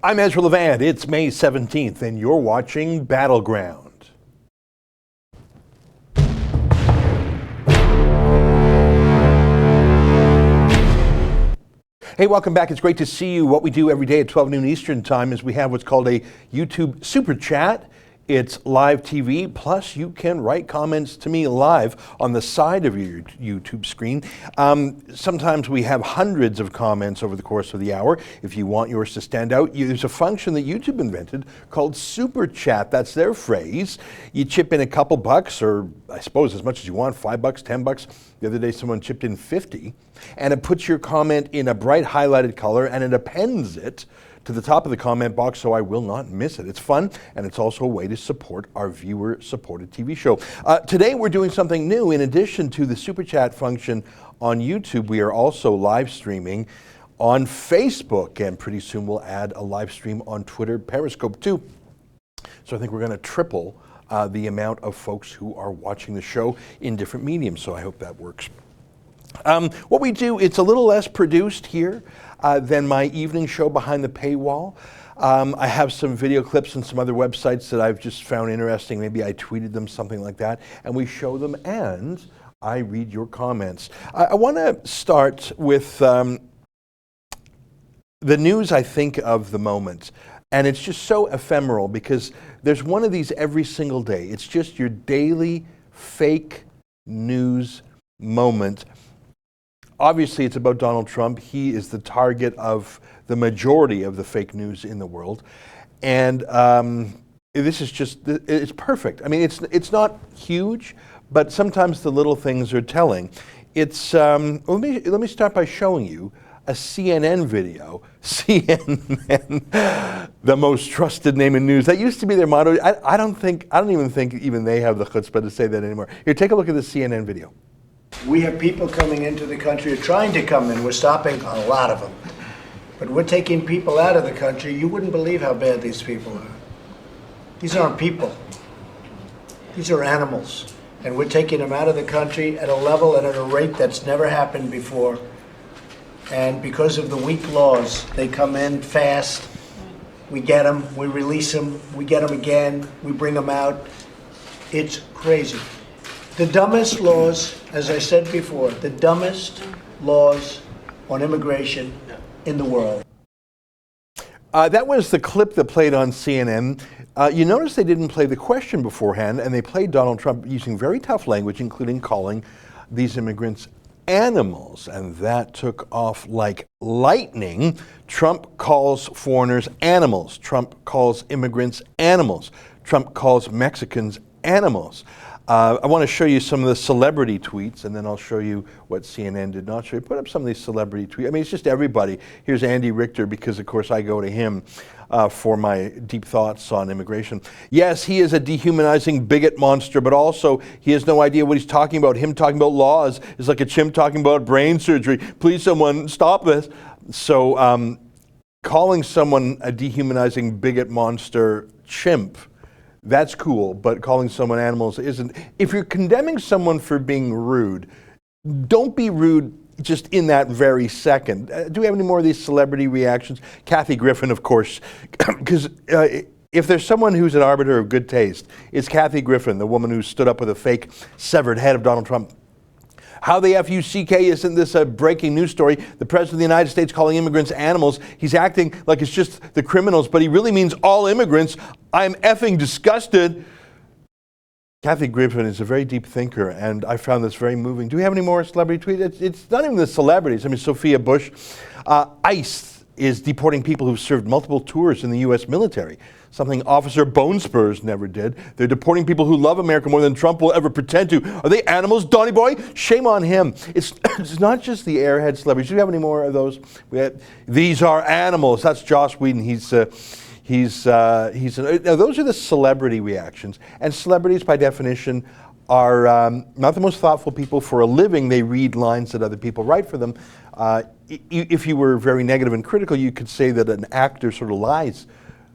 I'm Ezra Levant. It's May 17th, and you're watching Battleground. Hey, welcome back. It's great to see you. What we do every day at 12 noon Eastern Time is we have what's called a YouTube Superchat. It's live TV, plus you can write comments to me live on the side of your YouTube screen. Sometimes we have hundreds of comments over the course of the hour. If you want yours to stand out, there's a function that YouTube invented called Superchat. That's their phrase. You chip in a couple bucks, or I suppose as much as you want, $5, $10. The other day someone chipped in 50, and it puts your comment in a bright highlighted color, and it appends it to the top of the comment box so I will not miss it. It's fun, and it's also a way to support our viewer-supported TV show. Today we're doing something new. In addition to the Super Chat function on YouTube, we are also live streaming on Facebook, and pretty soon we'll add a live stream on Twitter, Periscope too. So I think we're going to triple the amount of folks who are watching the show in different mediums, so I hope that works. What we do, it's a little less produced here than my evening show behind the paywall. I have some video clips and some other websites that I've just found interesting. Maybe I tweeted them, something like that, and we show them and I read your comments. I want to start with the news, I think, of the moment. And it's just so ephemeral because there's one of these every single day. It's just your daily fake news moment. Obviously, it's about Donald Trump. He is the target of the majority of the fake news in the world. And this is just, it's perfect. I mean, it's not huge, but sometimes the little things are telling. It's, let me start by showing you a CNN video. CNN, the most trusted name in news. That used to be their motto. I don't even think even they have the chutzpah to say that anymore. Here, take a look at the CNN video. We have people coming into the country or trying to come in. We're stopping a lot of them. But we're taking people out of the country. You wouldn't believe how bad these people are. These aren't people. These are animals. And we're taking them out of the country at a level and at a rate that's never happened before. And because of the weak laws, they come in fast. We get them, we release them, we get them again, we bring them out. It's crazy. The dumbest laws, as I said before, the dumbest laws on immigration in the world. That was the clip that played on CNN. You notice they didn't play the question beforehand, and they played Donald Trump using very tough language, including calling these immigrants animals, and that took off like lightning. Trump calls foreigners animals. Trump calls immigrants animals. Trump calls Mexicans animals. I want to show you some of the celebrity tweets, and then I'll show you what CNN did not show you. Put up some of these celebrity tweets. I mean, it's just everybody. Here's Andy Richter, because, of course, I go to him for my deep thoughts on immigration. Yes, he is a dehumanizing bigot monster, but also he has no idea what he's talking about. Him talking about laws is like a chimp talking about brain surgery. Please, someone, stop this. So calling someone a dehumanizing bigot monster chimp, that's cool, but calling someone animals isn't. If you're condemning someone for being rude, don't be rude just in that very second. Do we have any more of these celebrity reactions? Kathy Griffin, of course, because if there's someone who's an arbiter of good taste, it's Kathy Griffin, the woman who stood up with a fake severed head of Donald Trump. How the F-U-C-K, isn't this a breaking news story? The President of the United States calling immigrants animals. He's acting like it's just the criminals, but he really means all immigrants. I'm effing disgusted. Kathy Griffin is a very deep thinker, and I found this very moving. Do we have any more celebrity tweets? It's not even the celebrities. I mean, Sophia Bush. ICE is deporting people who've served multiple tours in the U.S. military, something Officer Bonespurs never did. They're deporting people who love America more than Trump will ever pretend to. Are they animals, Donny Boy? Shame on him. It's not just the airhead celebrities. Do we have any more of those? These are animals. That's Joss Whedon. Now, those are the celebrity reactions. And celebrities, by definition, are not the most thoughtful people. For a living, they read lines that other people write for them. If you were very negative and critical, you could say that an actor sort of lies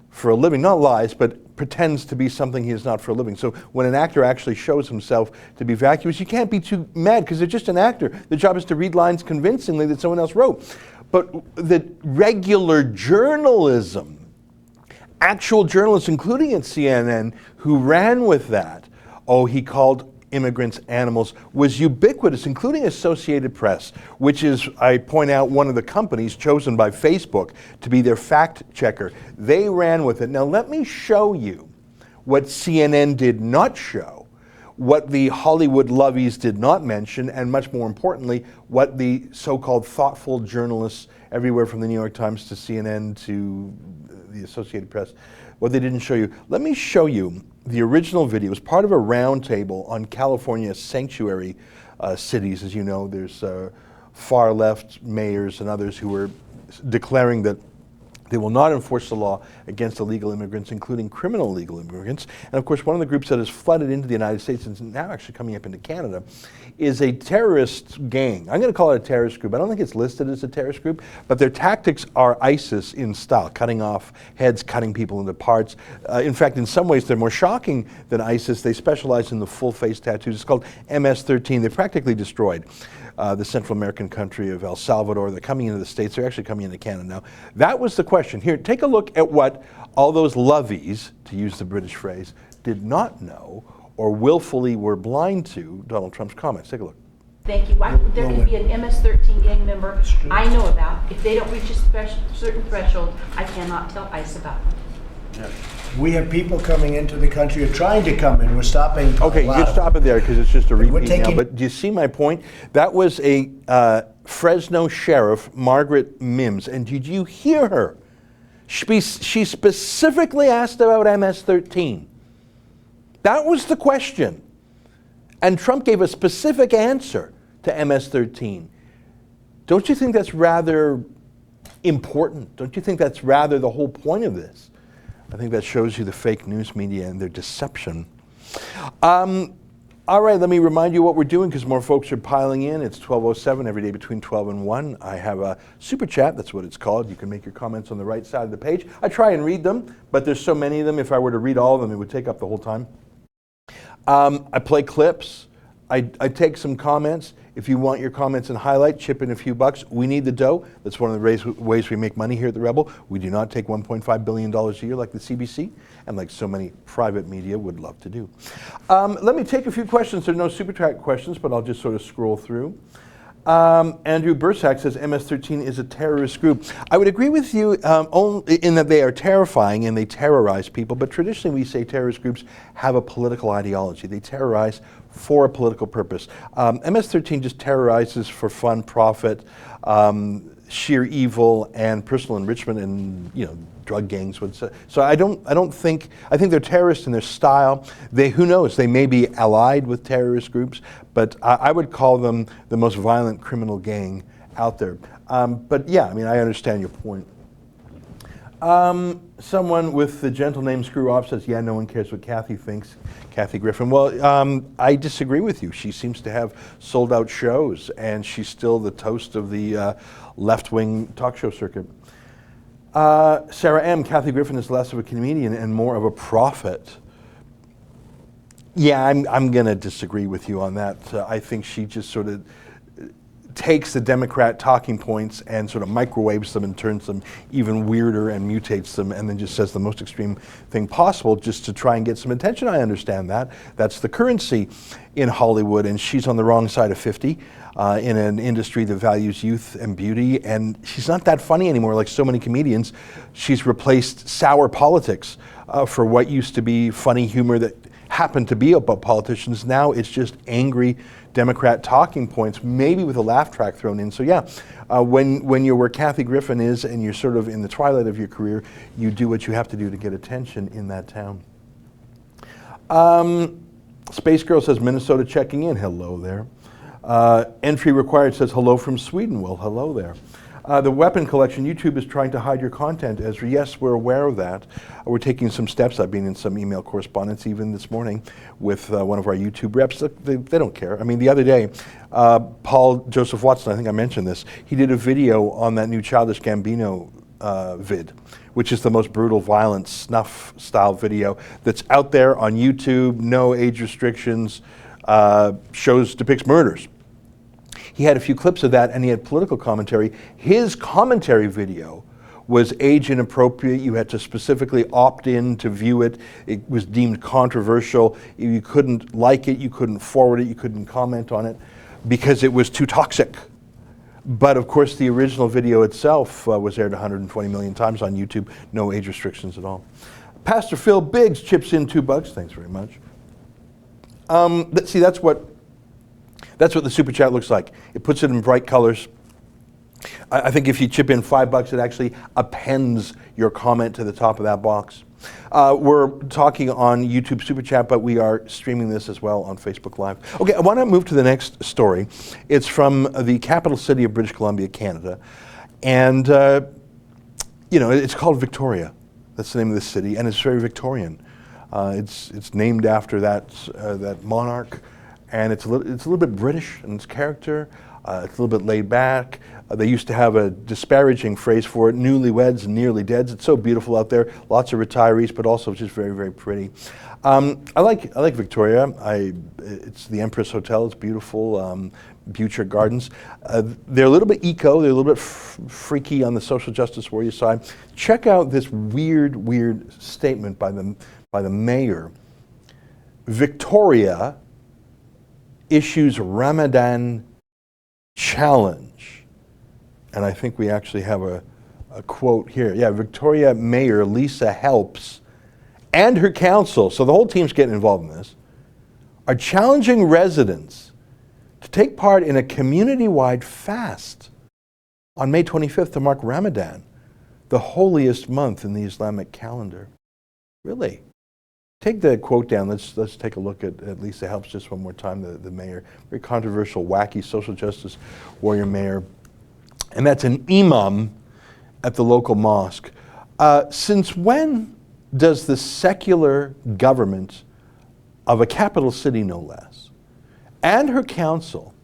for a living. Not lies, but pretends to be something he is not for a living. So when an actor actually shows himself to be vacuous, you can't be too mad because they're just an actor. The job is to read lines convincingly that someone else wrote. But the regular journalism, actual journalists, including at CNN, who ran with that, oh, he called immigrants animals, was ubiquitous, including Associated Press, which is, I point out, one of the companies chosen by Facebook to be their fact checker. They ran with it. Now let me show you what CNN did not show, what the Hollywood lovies did not mention, and much more importantly, what the so-called thoughtful journalists everywhere from the New York Times to CNN to the Associated Press, what they didn't show you. Let me show you the original video. It was part of a roundtable on California's sanctuary cities. As you know, there's far left mayors and others who are declaring that they will not enforce the law against illegal immigrants, including criminal illegal immigrants. And of course, one of the groups that has flooded into the United States and is now actually coming up into Canada is a terrorist gang. I'm going to call it a terrorist group. I don't think it's listed as a terrorist group, but their tactics are ISIS in style, cutting off heads, cutting people into parts. In fact, in some ways, they're more shocking than ISIS. They specialize in the full face tattoos. It's called MS-13. They practically destroyed the Central American country of El Salvador. They're coming into the States. They're actually coming into Canada now. That was the question. Here, take a look at what all those lovies, to use the British phrase, did not know or willfully were blind to Donald Trump's comments. Take a look. Thank you. There can be an MS-13 gang member I know about. If they don't reach a certain threshold, I cannot tell ICE about them. Yeah. We have people coming into the country or trying to come in. We're stopping. Okay, you can stop it there because it's just a repeat now. But do you see my point? That was a Fresno sheriff, Margaret Mims. And did you hear her? She specifically asked about MS-13. That was the question. And Trump gave a specific answer to MS-13. Don't you think that's rather important? Don't you think that's rather the whole point of this? I think that shows you the fake news media and their deception. All right, let me remind you what we're doing because more folks are piling in. It's 12:07 every day between 12 and 1. I have a super chat, that's what it's called. You can make your comments on the right side of the page. I try and read them, but there's so many of them. If I were to read all of them, it would take up the whole time. I play clips. I take some comments. If you want your comments and highlight, chip in a few bucks. We need the dough. That's one of the ways we make money here at The Rebel. We do not take $1.5 billion a year like the CBC and like so many private media would love to do. Let me take a few questions. There are no super chat questions, but I'll just sort of scroll through. Andrew Bursack says MS-13 is a terrorist group. I would agree with you in that they are terrifying and they terrorize people, but traditionally we say terrorist groups have a political ideology. They terrorize for a political purpose. MS-13 just terrorizes for fun, profit, sheer evil, and personal enrichment, and drug gangs would say. So I think they're terrorists in their style. Who knows? They may be allied with terrorist groups, but I would call them the most violent criminal gang out there. But yeah, I mean, I understand your point. Someone with the gentle name Screw Off says, yeah, no one cares what Kathy thinks. Kathy Griffin. Well, I disagree with you. She seems to have sold out shows, and she's still the toast of the left-wing talk show circuit. Sarah M. Kathy Griffin is less of a comedian and more of a prophet. Yeah, I'm going to disagree with you on that. I think she just sort of takes the Democrat talking points and sort of microwaves them and turns them even weirder and mutates them and then just says the most extreme thing possible just to try and get some attention. I understand that. That's the currency in Hollywood, and she's on the wrong side of 50 in an industry that values youth and beauty, and she's not that funny anymore like so many comedians. She's replaced sour politics for what used to be funny humor that happened to be about politicians. Now it's just angry Democrat talking points, maybe with a laugh track thrown in. So yeah, when you're where Kathy Griffin is and you're sort of in the twilight of your career, you do what you have to do to get attention in that town. Space Girl says Minnesota checking in. Hello there. Entry required says hello from Sweden. Well, hello there. The weapon collection, YouTube is trying to hide your content, Ezra. Yes, we're aware of that. We're taking some steps. I've been in some email correspondence even this morning with one of our YouTube reps. Look, they don't care. I mean, the other day, Paul Joseph Watson, I think I mentioned this, he did a video on that new Childish Gambino vid, which is the most brutal, violent snuff-style video that's out there on YouTube, no age restrictions, depicts murders. He had a few clips of that, and he had political commentary. His commentary video was age inappropriate. You had to specifically opt in to view it. It was deemed controversial. You couldn't like it, you couldn't forward it, you couldn't comment on it because it was too toxic. But of course, the original video itself was aired 120 million times on YouTube. No age restrictions at all. Pastor Phil Biggs chips in $2. Thanks very much. See, that's what the Super Chat looks like. It puts it in bright colors. I think if you chip in $5, it actually appends your comment to the top of that box. We're talking on YouTube Super Chat, but we are streaming this as well on Facebook Live. Okay, I want to move to the next story. It's from the capital city of British Columbia, Canada. And, it's called Victoria. That's the name of the city, and it's very Victorian. It's named after that monarch, and it's a little bit British in its character. It's a little bit laid back. They used to have a disparaging phrase for it, newlyweds and nearly deads. It's so beautiful out there. Lots of retirees, but also just very, very pretty. I like Victoria. It's the Empress Hotel. It's beautiful. Butcher Gardens. They're a little bit eco. They're a little bit freaky on the social justice warrior side. Check out this weird statement by the mayor. Victoria issues Ramadan challenge. And I think we actually have a quote here. Yeah, Victoria Mayor Lisa Helps and her council, so the whole team's getting involved in this, are challenging residents to take part in a community-wide fast on May 25th to mark Ramadan, the holiest month in the Islamic calendar. Really? Take the quote down. Let's take a look at Lisa Helps just one more time, the mayor. Very controversial, wacky social justice warrior mayor. And that's an imam at the local mosque. Since when does the secular government of a capital city, no less, and her council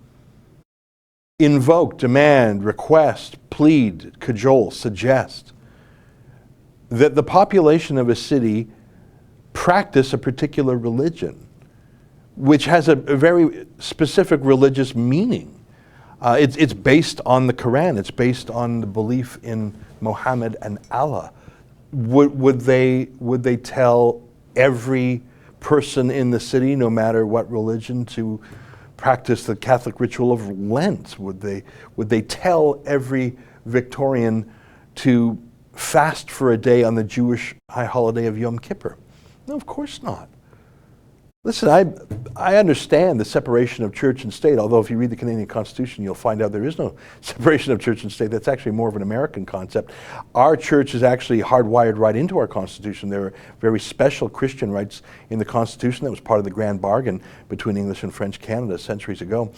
invoke, demand, request, plead, cajole, suggest that the population of a city practice a particular religion, which has a very specific religious meaning? It's based on the Quran. It's based on the belief in Muhammad and Allah. Would they tell every person in the city, no matter what religion, to practice the Catholic ritual of Lent? Would they tell every Victorian to fast for a day on the Jewish high holiday of Yom Kippur? No, of course not. Listen, I understand the separation of church and state, although if you read the Canadian Constitution, you'll find out there is no separation of church and state. That's actually more of an American concept. Our church is actually hardwired right into our Constitution. There are very special Christian rights in the Constitution that was part of the grand bargain between English and French Canada centuries ago.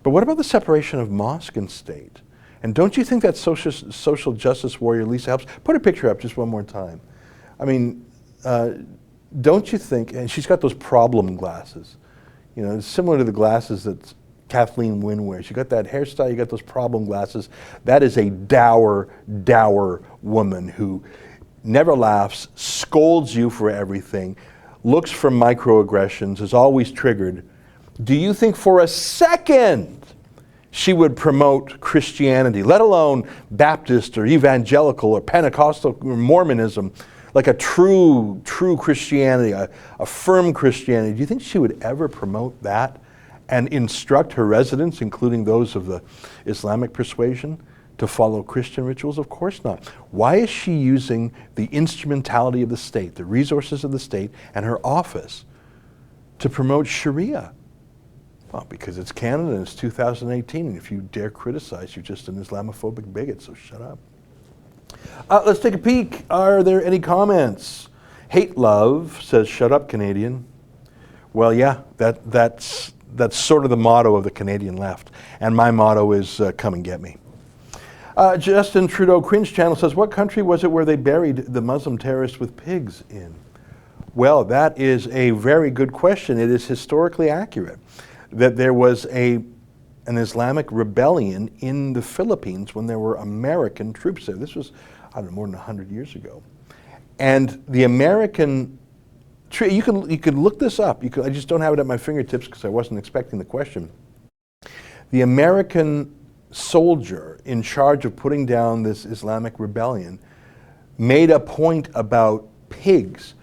But what about the separation of mosque and state? And don't you think that social justice warrior Lisa Helps? Put her picture up just one more time. I mean, don't you think, and she's got those problem glasses, it's similar to the glasses that Kathleen Wynne wears. You got that hairstyle, you got those problem glasses. That is a dour woman who never laughs, scolds you for everything, looks for microaggressions, is always triggered. Do you think for a second she would promote Christianity, let alone Baptist or evangelical or Pentecostal or Mormonism, like a true Christianity, a firm Christianity? Do you think she would ever promote that and instruct her residents, including those of the Islamic persuasion, to follow Christian rituals? Of course not. Why is she using the instrumentality of the state, the resources of the state, and her office to promote Sharia? Well, because it's Canada and it's 2018, and if you dare criticize, you're just an Islamophobic bigot, so shut up. Let's take a peek. Are there any comments? Hate Love says, "Shut up, Canadian." Well, yeah, that's sort of the motto of the Canadian left. And my motto is, come and get me. Justin Trudeau Cringe Channel says, "What country was it where they buried the Muslim terrorists with pigs in?" Well, that is a very good question. It is historically accurate that there was an Islamic rebellion in the Philippines when there were American troops there. This was I don't know, more than 100 years ago. And the American tree, you can look this up. I just don't have it at my fingertips because I wasn't expecting the question. The American soldier in charge of putting down this Islamic rebellion made a point about pigs,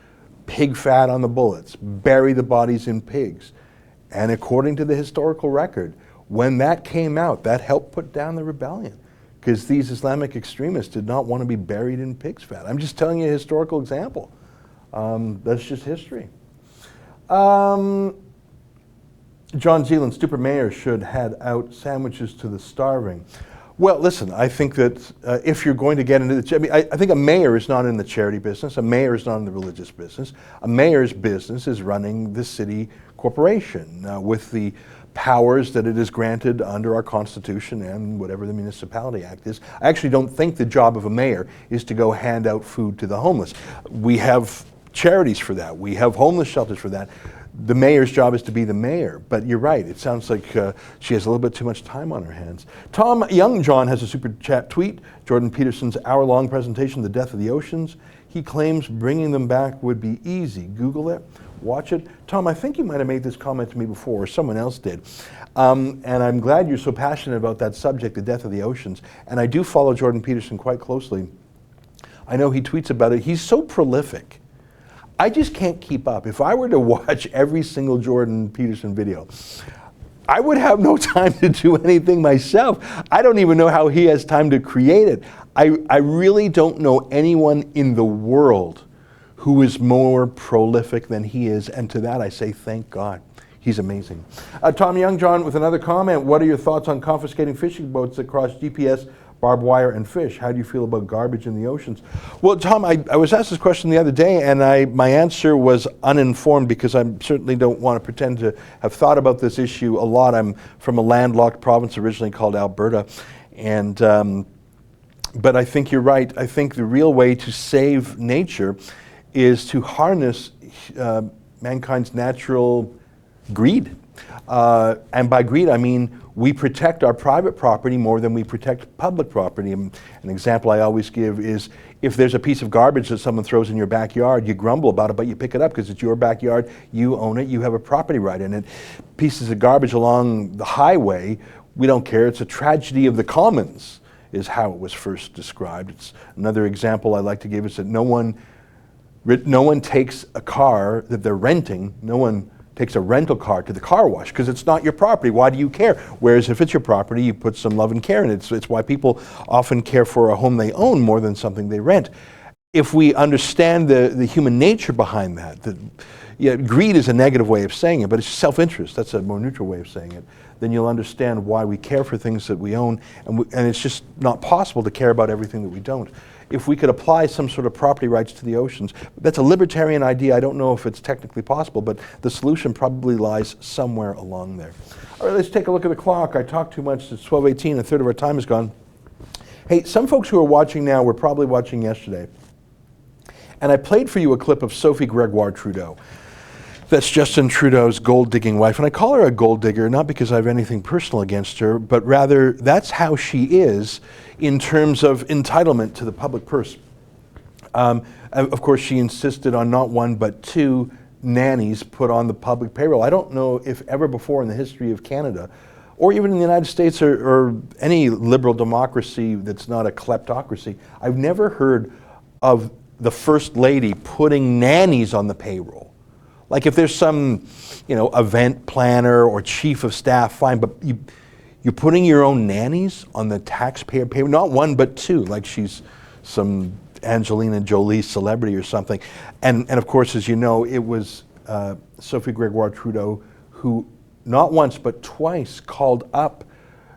pig fat on the bullets, bury the bodies in pigs. And according to the historical record, when that came out, that helped put down the rebellion, because these Islamic extremists did not want to be buried in pig's fat. I'm just telling you a historical example. That's just history. John Zealand, stupid mayor should hand out sandwiches to the starving. Well, listen, I think that if you're going to get into the, I think a mayor is not in the charity business. A mayor is not in the religious business. A mayor's business is running the city corporation with the powers that it is granted under our Constitution and whatever the Municipality Act is. I actually don't think the job of a mayor is to go hand out food to the homeless. We have charities for that. We have homeless shelters for that. The mayor's job is to be the mayor, but you're right. It sounds like she has a little bit too much time on her hands. Tom Youngjohn has a super chat tweet. Jordan Peterson's hour-long presentation, The Death of the Oceans. He claims bringing them back would be easy. Google it, watch it. Tom, I think you might have made this comment to me before, or someone else did. And I'm glad you're so passionate about that subject, The Death of the Oceans. And I do follow Jordan Peterson quite closely. I know he tweets about it. He's so prolific. I just can't keep up. If I were to watch every single Jordan Peterson video, I would have no time to do anything myself. I don't even know how he has time to create it. I really don't know anyone in the world who is more prolific than he is, and to that I say thank God. He's amazing. Tom Youngjohn with another comment. What are your thoughts on confiscating fishing boats that cross GPS, barbed wire, and fish? How do you feel about garbage in the oceans? Well, Tom, I was asked this question the other day, and my answer was uninformed, because I certainly don't want to pretend to have thought about this issue a lot. I'm from a landlocked province originally called Alberta, and but I think you're right. I think the real way to save nature is to harness mankind's natural greed. And by greed, I mean we protect our private property more than we protect public property. And an example I always give is, if there's a piece of garbage that someone throws in your backyard, you grumble about it, but you pick it up because it's your backyard, you own it, you have a property right in it. Pieces of garbage along the highway, we don't care. It's a tragedy of the commons, is how it was first described. It's another example I like to give is that no one takes a car that they're renting, no one takes a rental car to the car wash, because it's not your property. Why do you care? Whereas if it's your property, you put some love and care in it. It's why people often care for a home they own more than something they rent. If we understand the human nature behind that, greed is a negative way of saying it, but it's self-interest. That's a more neutral way of saying it. Then you'll understand why we care for things that we own, and it's just not possible to care about everything that we don't. If we could apply some sort of property rights to the oceans, that's a libertarian idea. I don't know if it's technically possible, but the solution probably lies somewhere along there. All right, let's take a look at the clock. I talked too much. It's 12:18. A third of our time is gone. Hey, some folks who are watching now were probably watching yesterday. And I played for you a clip of Sophie Gregoire Trudeau. That's Justin Trudeau's gold-digging wife. And I call her a gold digger, not because I have anything personal against her, but rather that's how she is in terms of entitlement to the public purse. Of course, she insisted on not one but two nannies put on the public payroll. I don't know if ever before in the history of Canada, or even in the United States or any liberal democracy that's not a kleptocracy, I've never heard of the First Lady putting nannies on the payroll. Like if there's some, event planner or chief of staff, fine, but you're putting your own nannies on the taxpayer payroll, not one but two, like she's some Angelina Jolie celebrity or something. And of course, as you know, it was Sophie Gregoire Trudeau who not once but twice called up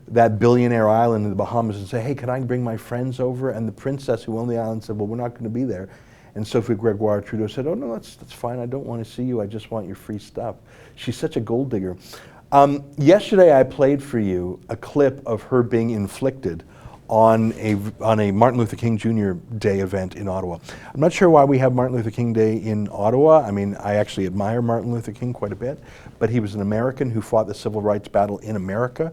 that billionaire island in the Bahamas and said, hey, can I bring my friends over? And the princess who owned the island said, well, we're not going to be there. And Sophie Gregoire Trudeau said, oh, no, that's fine. I don't want to see you. I just want your free stuff. She's such a gold digger. Yesterday, I played for you a clip of her being inflicted on a Martin Luther King Jr. Day event in Ottawa. I'm not sure why we have Martin Luther King Day in Ottawa. I mean, I actually admire Martin Luther King quite a bit, but he was an American who fought the civil rights battle in America.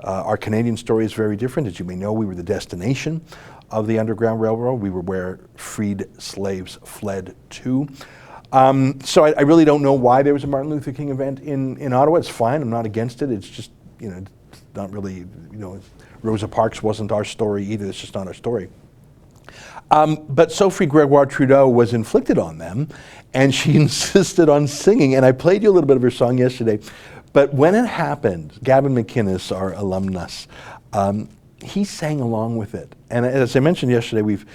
Our Canadian story is very different. As you may know, we were the destination of the Underground Railroad. We were where freed slaves fled to. So I really don't know why there was a Martin Luther King event in Ottawa. It's fine. I'm not against it. It's just, it's not really, Rosa Parks wasn't our story either. It's just not our story. But Sophie Gregoire Trudeau was inflicted on them, and she insisted on singing. And I played you a little bit of her song yesterday. But when it happened, Gavin McInnes, our alumnus, he sang along with it. And as I mentioned yesterday, we've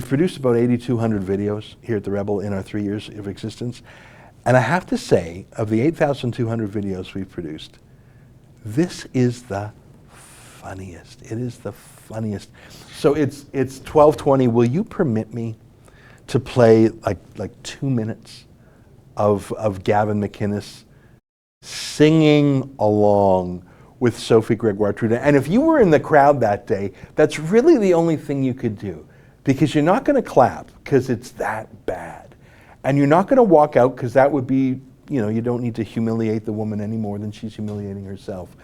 produced about 8,200 videos here at the Rebel in our 3 years of existence. And I have to say, of the 8,200 videos we've produced, this is the funniest. It is the funniest. So it's 12:20. Will you permit me to play like 2 minutes of Gavin McInnes singing along with Sophie Gregoire Trudeau? And if you were in the crowd that day, that's really the only thing you could do, because you're not going to clap because it's that bad. And you're not going to walk out because that would be, you don't need to humiliate the woman any more than she's humiliating herself.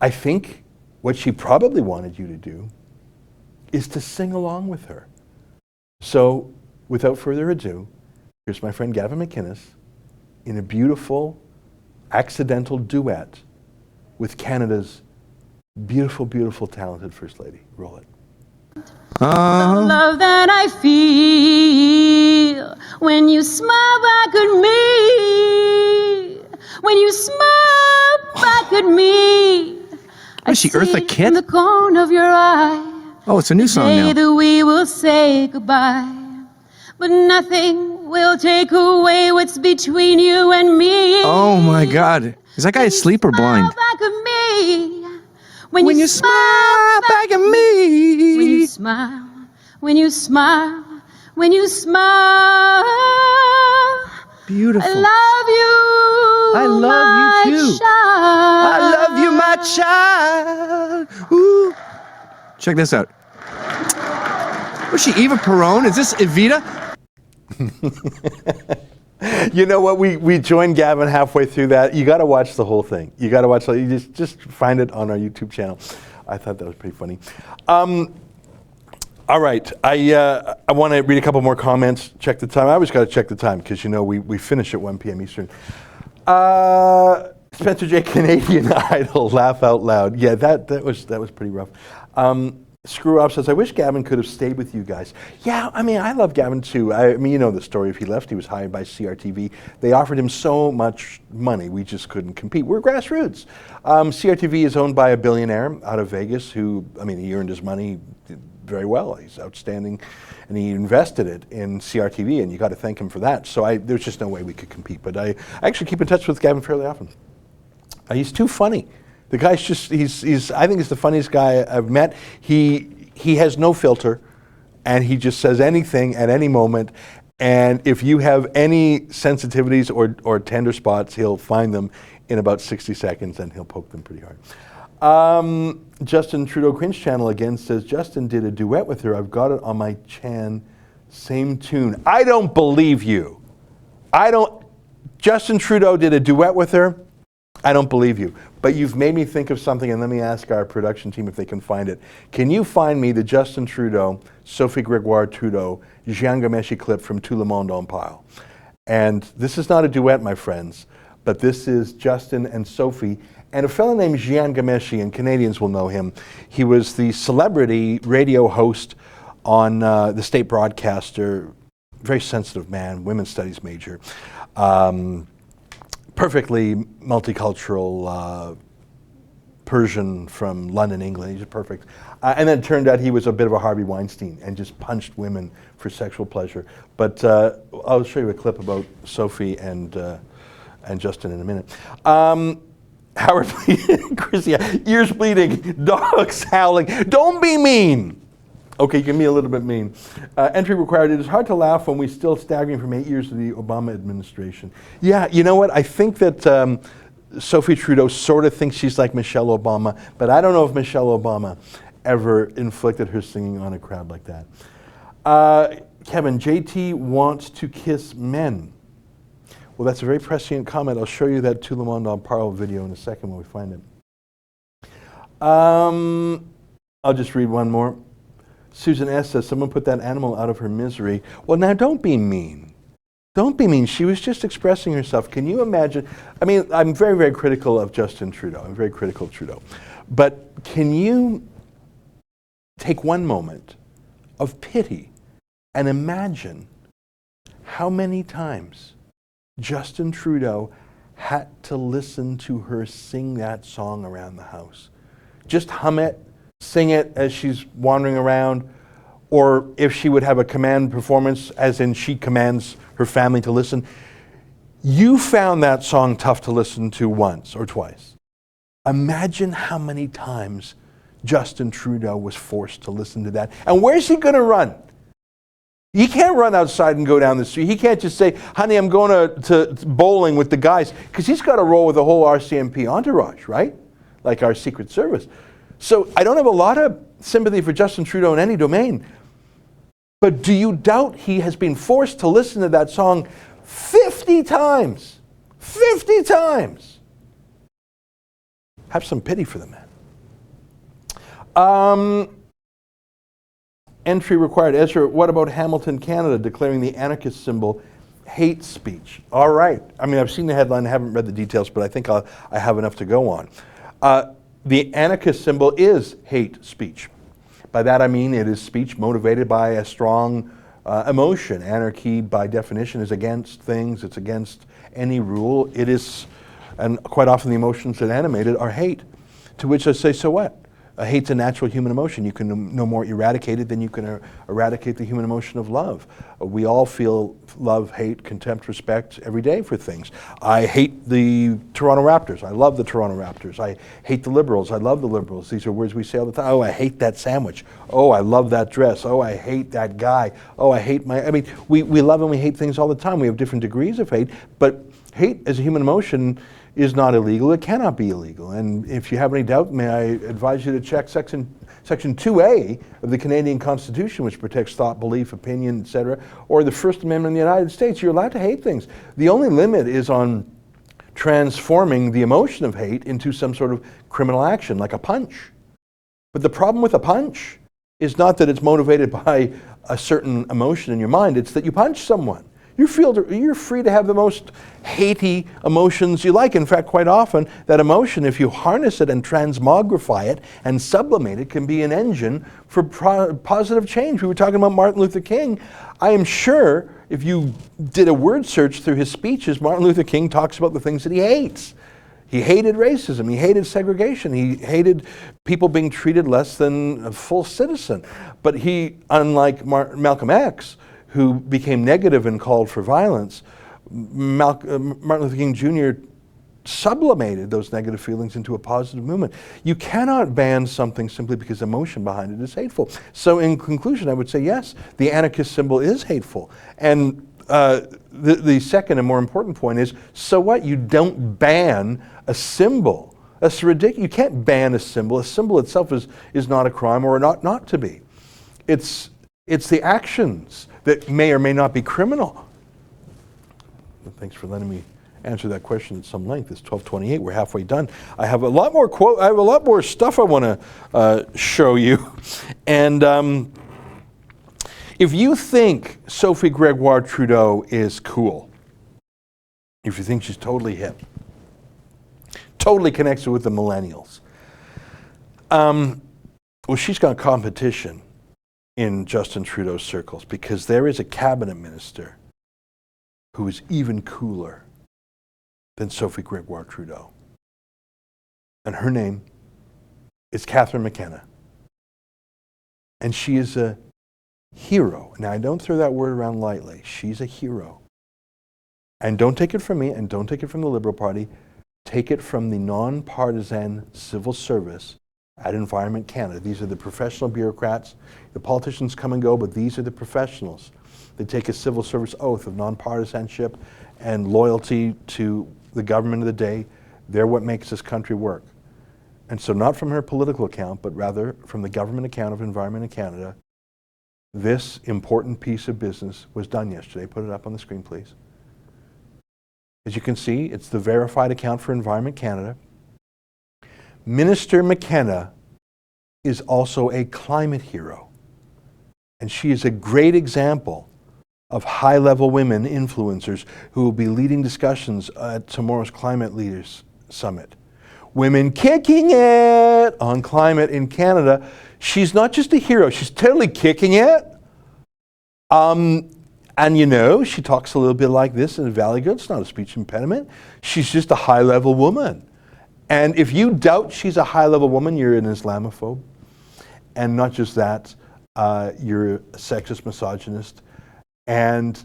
I think what she probably wanted you to do is to sing along with her. So without further ado, here's my friend Gavin McInnes in a beautiful accidental duet with Canada's beautiful, beautiful, talented First Lady. Roll it. The love that I feel when you smile back at me, when you smile back at me. Is she Eartha Kitt? In the corner of your eye. Oh, it's a new song Say now. that we will say goodbye, but nothing will take away what's between you and me. Oh my God. Is that guy asleep or blind? Smile back at me. When you smile back at me. When you smile, when you smile, when you smile. Beautiful. I love you. I love you too. Child. I love you, my child. Ooh. Check this out. Was she Eva Perón? Is this Evita? You know what? We joined Gavin halfway through that. You got to watch the whole thing. You got to watch. You just find it on our YouTube channel. I thought that was pretty funny. All right, I want to read a couple more comments. Check the time. I always got to check the time because we finish at 1 p.m. Eastern. Spencer J. Canadian Idol, laugh out loud. Yeah, that was pretty rough. Screw Up says, I wish Gavin could have stayed with you guys. Yeah, I love Gavin too. You know the story. If he left, he was hired by CRTV. They offered him so much money, we just couldn't compete. We're grassroots. CRTV is owned by a billionaire out of Vegas who, he earned his money very well. He's outstanding, and he invested it in CRTV, and you got to thank him for that. So there's just no way we could compete. But I actually keep in touch with Gavin fairly often. He's too funny. The guy's just, I think he's the funniest guy I've met. He has no filter, and he just says anything at any moment. And if you have any sensitivities or tender spots, he'll find them in about 60 seconds, and he'll poke them pretty hard. Justin Trudeau Cringe Channel again says, Justin did a duet with her. I've got it on my chan. Same tune. I don't believe you. Justin Trudeau did a duet with her. I don't believe you. But you've made me think of something, and let me ask our production team if they can find it. Can you find me the Justin Trudeau, Sophie Gregoire Trudeau, Jean Gameshi clip from Tout le monde en parle? And this is not a duet, my friends, but this is Justin and Sophie and a fellow named Jean Gameshi, and Canadians will know him. He was the celebrity radio host on the state broadcaster, very sensitive man, women's studies major. Perfectly multicultural Persian from London, England. He's just perfect. And then it turned out he was a bit of a Harvey Weinstein and just punched women for sexual pleasure. But I'll show you a clip about Sophie and Justin in a minute. Howard, Chris, ears bleeding, dogs howling. Don't be mean. Okay, you can be a little bit mean. Entry required. It is hard to laugh when we're still staggering from 8 years of the Obama administration. Yeah, you know what? I think that Sophie Trudeau sort of thinks she's like Michelle Obama, but I don't know if Michelle Obama ever inflicted her singing on a crowd like that. Kevin, JT wants to kiss men. Well, that's a very prescient comment. I'll show you that Tout le monde en parle video in a second when we find it. I'll just read one more. Susan S. says, someone put that animal out of her misery. Well, now don't be mean. Don't be mean. She was just expressing herself. Can you imagine? I mean, I'm very, very critical of Justin Trudeau. I'm very critical of Trudeau. But can you take one moment of pity and imagine how many times Justin Trudeau had to listen to her sing that song around the house? Just hum it, sing it as she's wandering around, or if she would have a command performance, as in she commands her family to listen. You found that song tough to listen to once or twice. Imagine how many times Justin Trudeau was forced to listen to that. And where's he going to run? He can't run outside and go down the street. He can't just say, honey, I'm going to bowling with the guys, because he's got to roll with the whole RCMP entourage, right? Like our Secret Service. So I don't have a lot of sympathy for Justin Trudeau in any domain. But do you doubt he has been forced to listen to that song 50 times? 50 times! Have some pity for the man. Entry required. Ezra, what about Hamilton, Canada, declaring the anarchist symbol hate speech? All right. I mean, I've seen the headline, I haven't read the details, but I think I have enough to go on. The anarchist symbol is hate speech. By that I mean it is speech motivated by a strong emotion. Anarchy, by definition, is against things. It's against any rule. It is, and quite often the emotions that animate it are hate. To which I say, so what? Hate's a natural human emotion. You can no more eradicate it than you can eradicate the human emotion of love. We all feel love, hate, contempt, respect every day for things. I hate the Toronto Raptors. I love the Toronto Raptors. I hate the Liberals. I love the Liberals. These are words we say all the time. Oh, I hate that sandwich. Oh, I love that dress. Oh, I hate that guy. Oh, I hate my... I mean, we love and we hate things all the time. We have different degrees of hate, but hate as a human emotion is not illegal. It cannot be illegal. And if you have any doubt, may I advise you to check Section 2A of the Canadian Constitution, which protects thought, belief, opinion, etc., or the First Amendment in the United States. You're allowed to hate things. The only limit is on transforming the emotion of hate into some sort of criminal action, like a punch. But the problem with a punch is not that it's motivated by a certain emotion in your mind, it's that you punch someone. You're free to have the most hatey emotions you like. In fact, quite often, that emotion, if you harness it and transmogrify it and sublimate it, can be an engine for positive change. We were talking about Martin Luther King. I am sure if you did a word search through his speeches, Martin Luther King talks about the things that he hates. He hated racism. He hated segregation. He hated people being treated less than a full citizen. But he, unlike Malcolm X, who became negative and called for violence, Martin Luther King Jr. sublimated those negative feelings into a positive movement. You cannot ban something simply because emotion behind it is hateful. So in conclusion, I would say yes, the anarchist symbol is hateful. And the second and more important point is, so what? You don't ban a symbol. That's ridiculous. You can't ban a symbol. A symbol itself is not a crime or not to be. It's the actions that may or may not be criminal. Thanks for letting me answer that question at some length. It's 12:28. We're halfway done. I have a lot more stuff I want to show you. And if you think Sophie Gregoire Trudeau is cool, if you think she's totally hip, totally connected with the millennials, well, she's got competition in Justin Trudeau's circles, because there is a cabinet minister who is even cooler than Sophie Gregoire Trudeau. And her name is Catherine McKenna. And she is a hero. Now, I don't throw that word around lightly. She's a hero. And don't take it from me, and don't take it from the Liberal Party. Take it from the nonpartisan civil service at Environment Canada. These are the professional bureaucrats. The politicians come and go, but these are the professionals. They take a civil service oath of nonpartisanship and loyalty to the government of the day. They're what makes this country work. And so not from her political account, but rather from the government account of Environment in Canada, this important piece of business was done yesterday. Put it up on the screen, please. As you can see, it's the verified account for Environment Canada. Minister McKenna is also a climate hero. And she is a great example of high-level women influencers who will be leading discussions at tomorrow's Climate Leaders Summit. Women kicking it on climate in Canada. She's not just a hero, she's totally kicking it. And you know, she talks a little bit like this in Valley Good. It's not a speech impediment. She's just a high-level woman. And if you doubt she's a high-level woman, you're an Islamophobe. And not just that, you're a sexist misogynist. And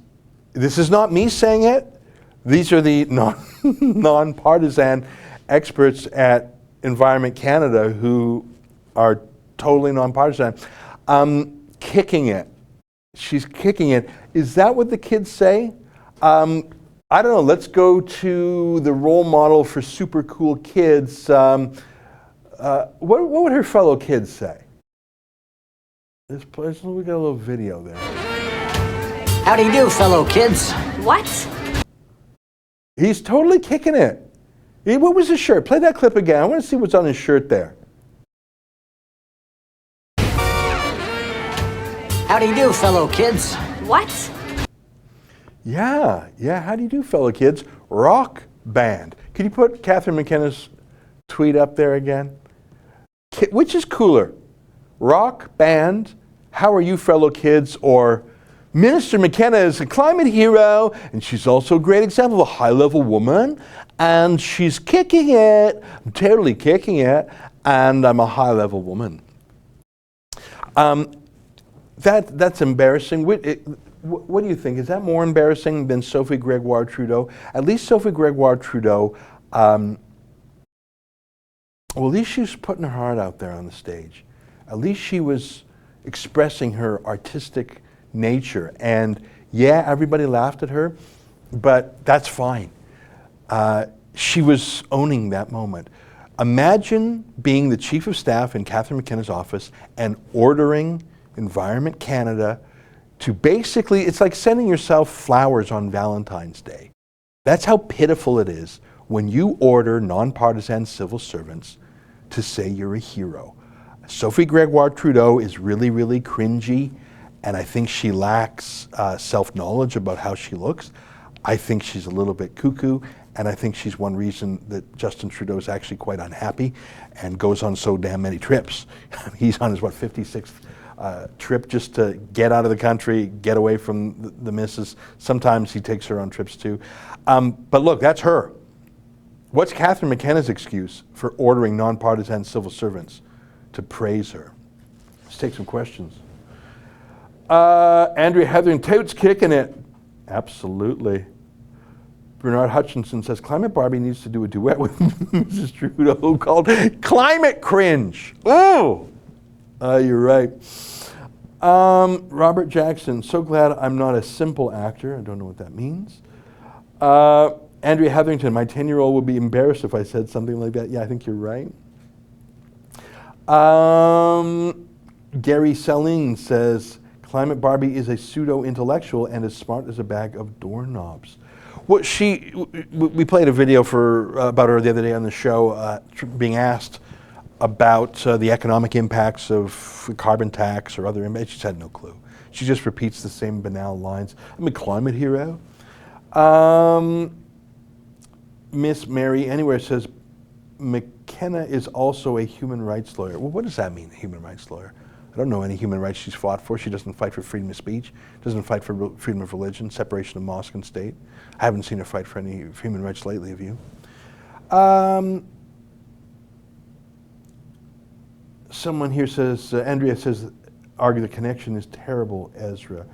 this is not me saying it. These are the non-partisan experts at Environment Canada who are totally nonpartisan. Kicking it. She's kicking it. Is that what the kids say? I don't know. Let's go to the role model for super cool kids. What would her fellow kids say? We got a little video there. How do you do, fellow kids? What? He's totally kicking it. What was his shirt? Play that clip again. I want to see what's on his shirt there. How do you do, fellow kids? What? Yeah. How do you do, fellow kids? Rock band. Can you put Catherine McKenna's tweet up there again? Which is cooler? Rock band, how are you, fellow kids? Or Minister McKenna is a climate hero, and she's also a great example of a high-level woman, and she's kicking it, I'm totally kicking it, and I'm a high-level woman. That's embarrassing. What do you think? Is that more embarrassing than Sophie Gregoire Trudeau? At least Sophie Gregoire Trudeau, well, at least she was putting her heart out there on the stage. At least she was expressing her artistic nature. And yeah, everybody laughed at her, but that's fine. She was owning that moment. Imagine being the chief of staff in Catherine McKenna's office and ordering Environment Canada to basically, it's like sending yourself flowers on Valentine's Day. That's how pitiful it is when you order nonpartisan civil servants to say you're a hero. Sophie Gregoire Trudeau is really, really cringy, and I think she lacks self-knowledge about how she looks. I think she's a little bit cuckoo, and I think she's one reason that Justin Trudeau is actually quite unhappy and goes on so damn many trips. He's on his, 56th trip just to get out of the country, get away from the missus. Sometimes he takes her on trips too. But look, that's her. What's Catherine McKenna's excuse for ordering nonpartisan civil servants to praise her? Let's take some questions. Andrea Heathering, totes kicking it. Absolutely. Bernard Hutchinson says, Climate Barbie needs to do a duet with Mrs. Trudeau called Climate Cringe. Oh, you're right. Robert Jackson, so glad I'm not a simple actor. I don't know what that means. Andrea Hetherington, my 10-year-old would be embarrassed if I said something like that. Yeah, I think you're right. Gary Selling says, Climate Barbie is a pseudo-intellectual and as smart as a bag of doorknobs. Well, we played a video about her the other day on the show, being asked about the economic impacts of carbon tax or other impacts. She just had no clue. She just repeats the same banal lines. I'm a climate hero. Miss Mary Anywhere says, McKenna is also a human rights lawyer. Well, what does that mean, a human rights lawyer? I don't know any human rights she's fought for. She doesn't fight for freedom of speech, doesn't fight for freedom of religion, separation of mosque and state. I haven't seen her fight for any human rights lately, have you? Someone here says, Andrea says, argue the connection is terrible, Ezra.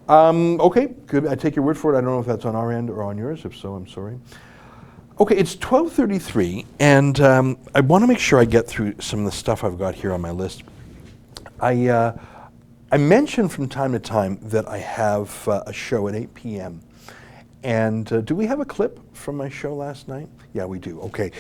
Okay, good. I take your word for it. I don't know if that's on our end or on yours. If so, I'm sorry. Okay, it's 12:33, and I want to make sure I get through some of the stuff I've got here on my list. I mention from time to time that I have a show at 8 p.m. And do we have a clip from my show last night? Yeah, we do. Okay.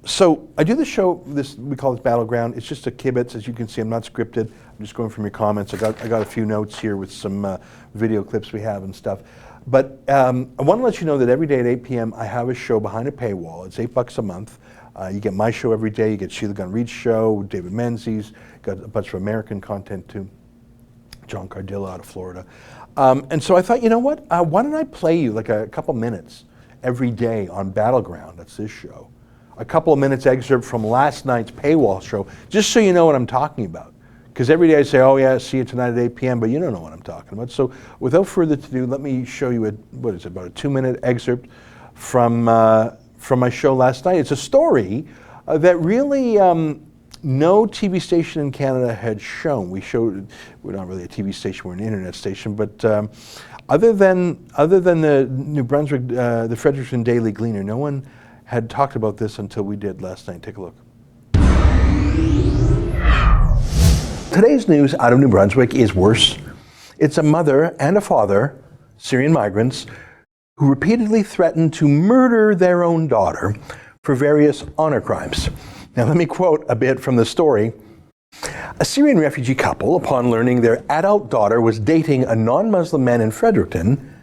So I do the show, we call this Battleground. It's just a kibitz. As you can see, I'm not scripted. I'm just going from your comments. I got a few notes here with some video clips we have and stuff. But I want to let you know that every day at 8 p.m. I have a show behind a paywall. It's $8 a month. You get my show every day. You get Sheila Gunn Reid's show, David Menzies. Got a bunch of American content too. John Cardillo out of Florida. And so I thought, you know what? Why don't I play you like a couple minutes every day on Battleground, that's this show. A couple of minutes excerpt from last night's paywall show, just so you know what I'm talking about. Because every day I say, oh yeah, see you tonight at 8 p.m., but you don't know what I'm talking about. So without further ado, let me show you about a 2-minute excerpt from my show last night. It's a story that really no TV station in Canada had shown. We're not really a TV station, we're an internet station, but other than the New Brunswick, the Fredericton Daily Gleaner, no one had talked about this until we did last night. Take a look. Today's news out of New Brunswick is worse. It's a mother and a father, Syrian migrants, who repeatedly threatened to murder their own daughter for various honor crimes. Now let me quote a bit from the story. A Syrian refugee couple, upon learning their adult daughter was dating a non-Muslim man in Fredericton,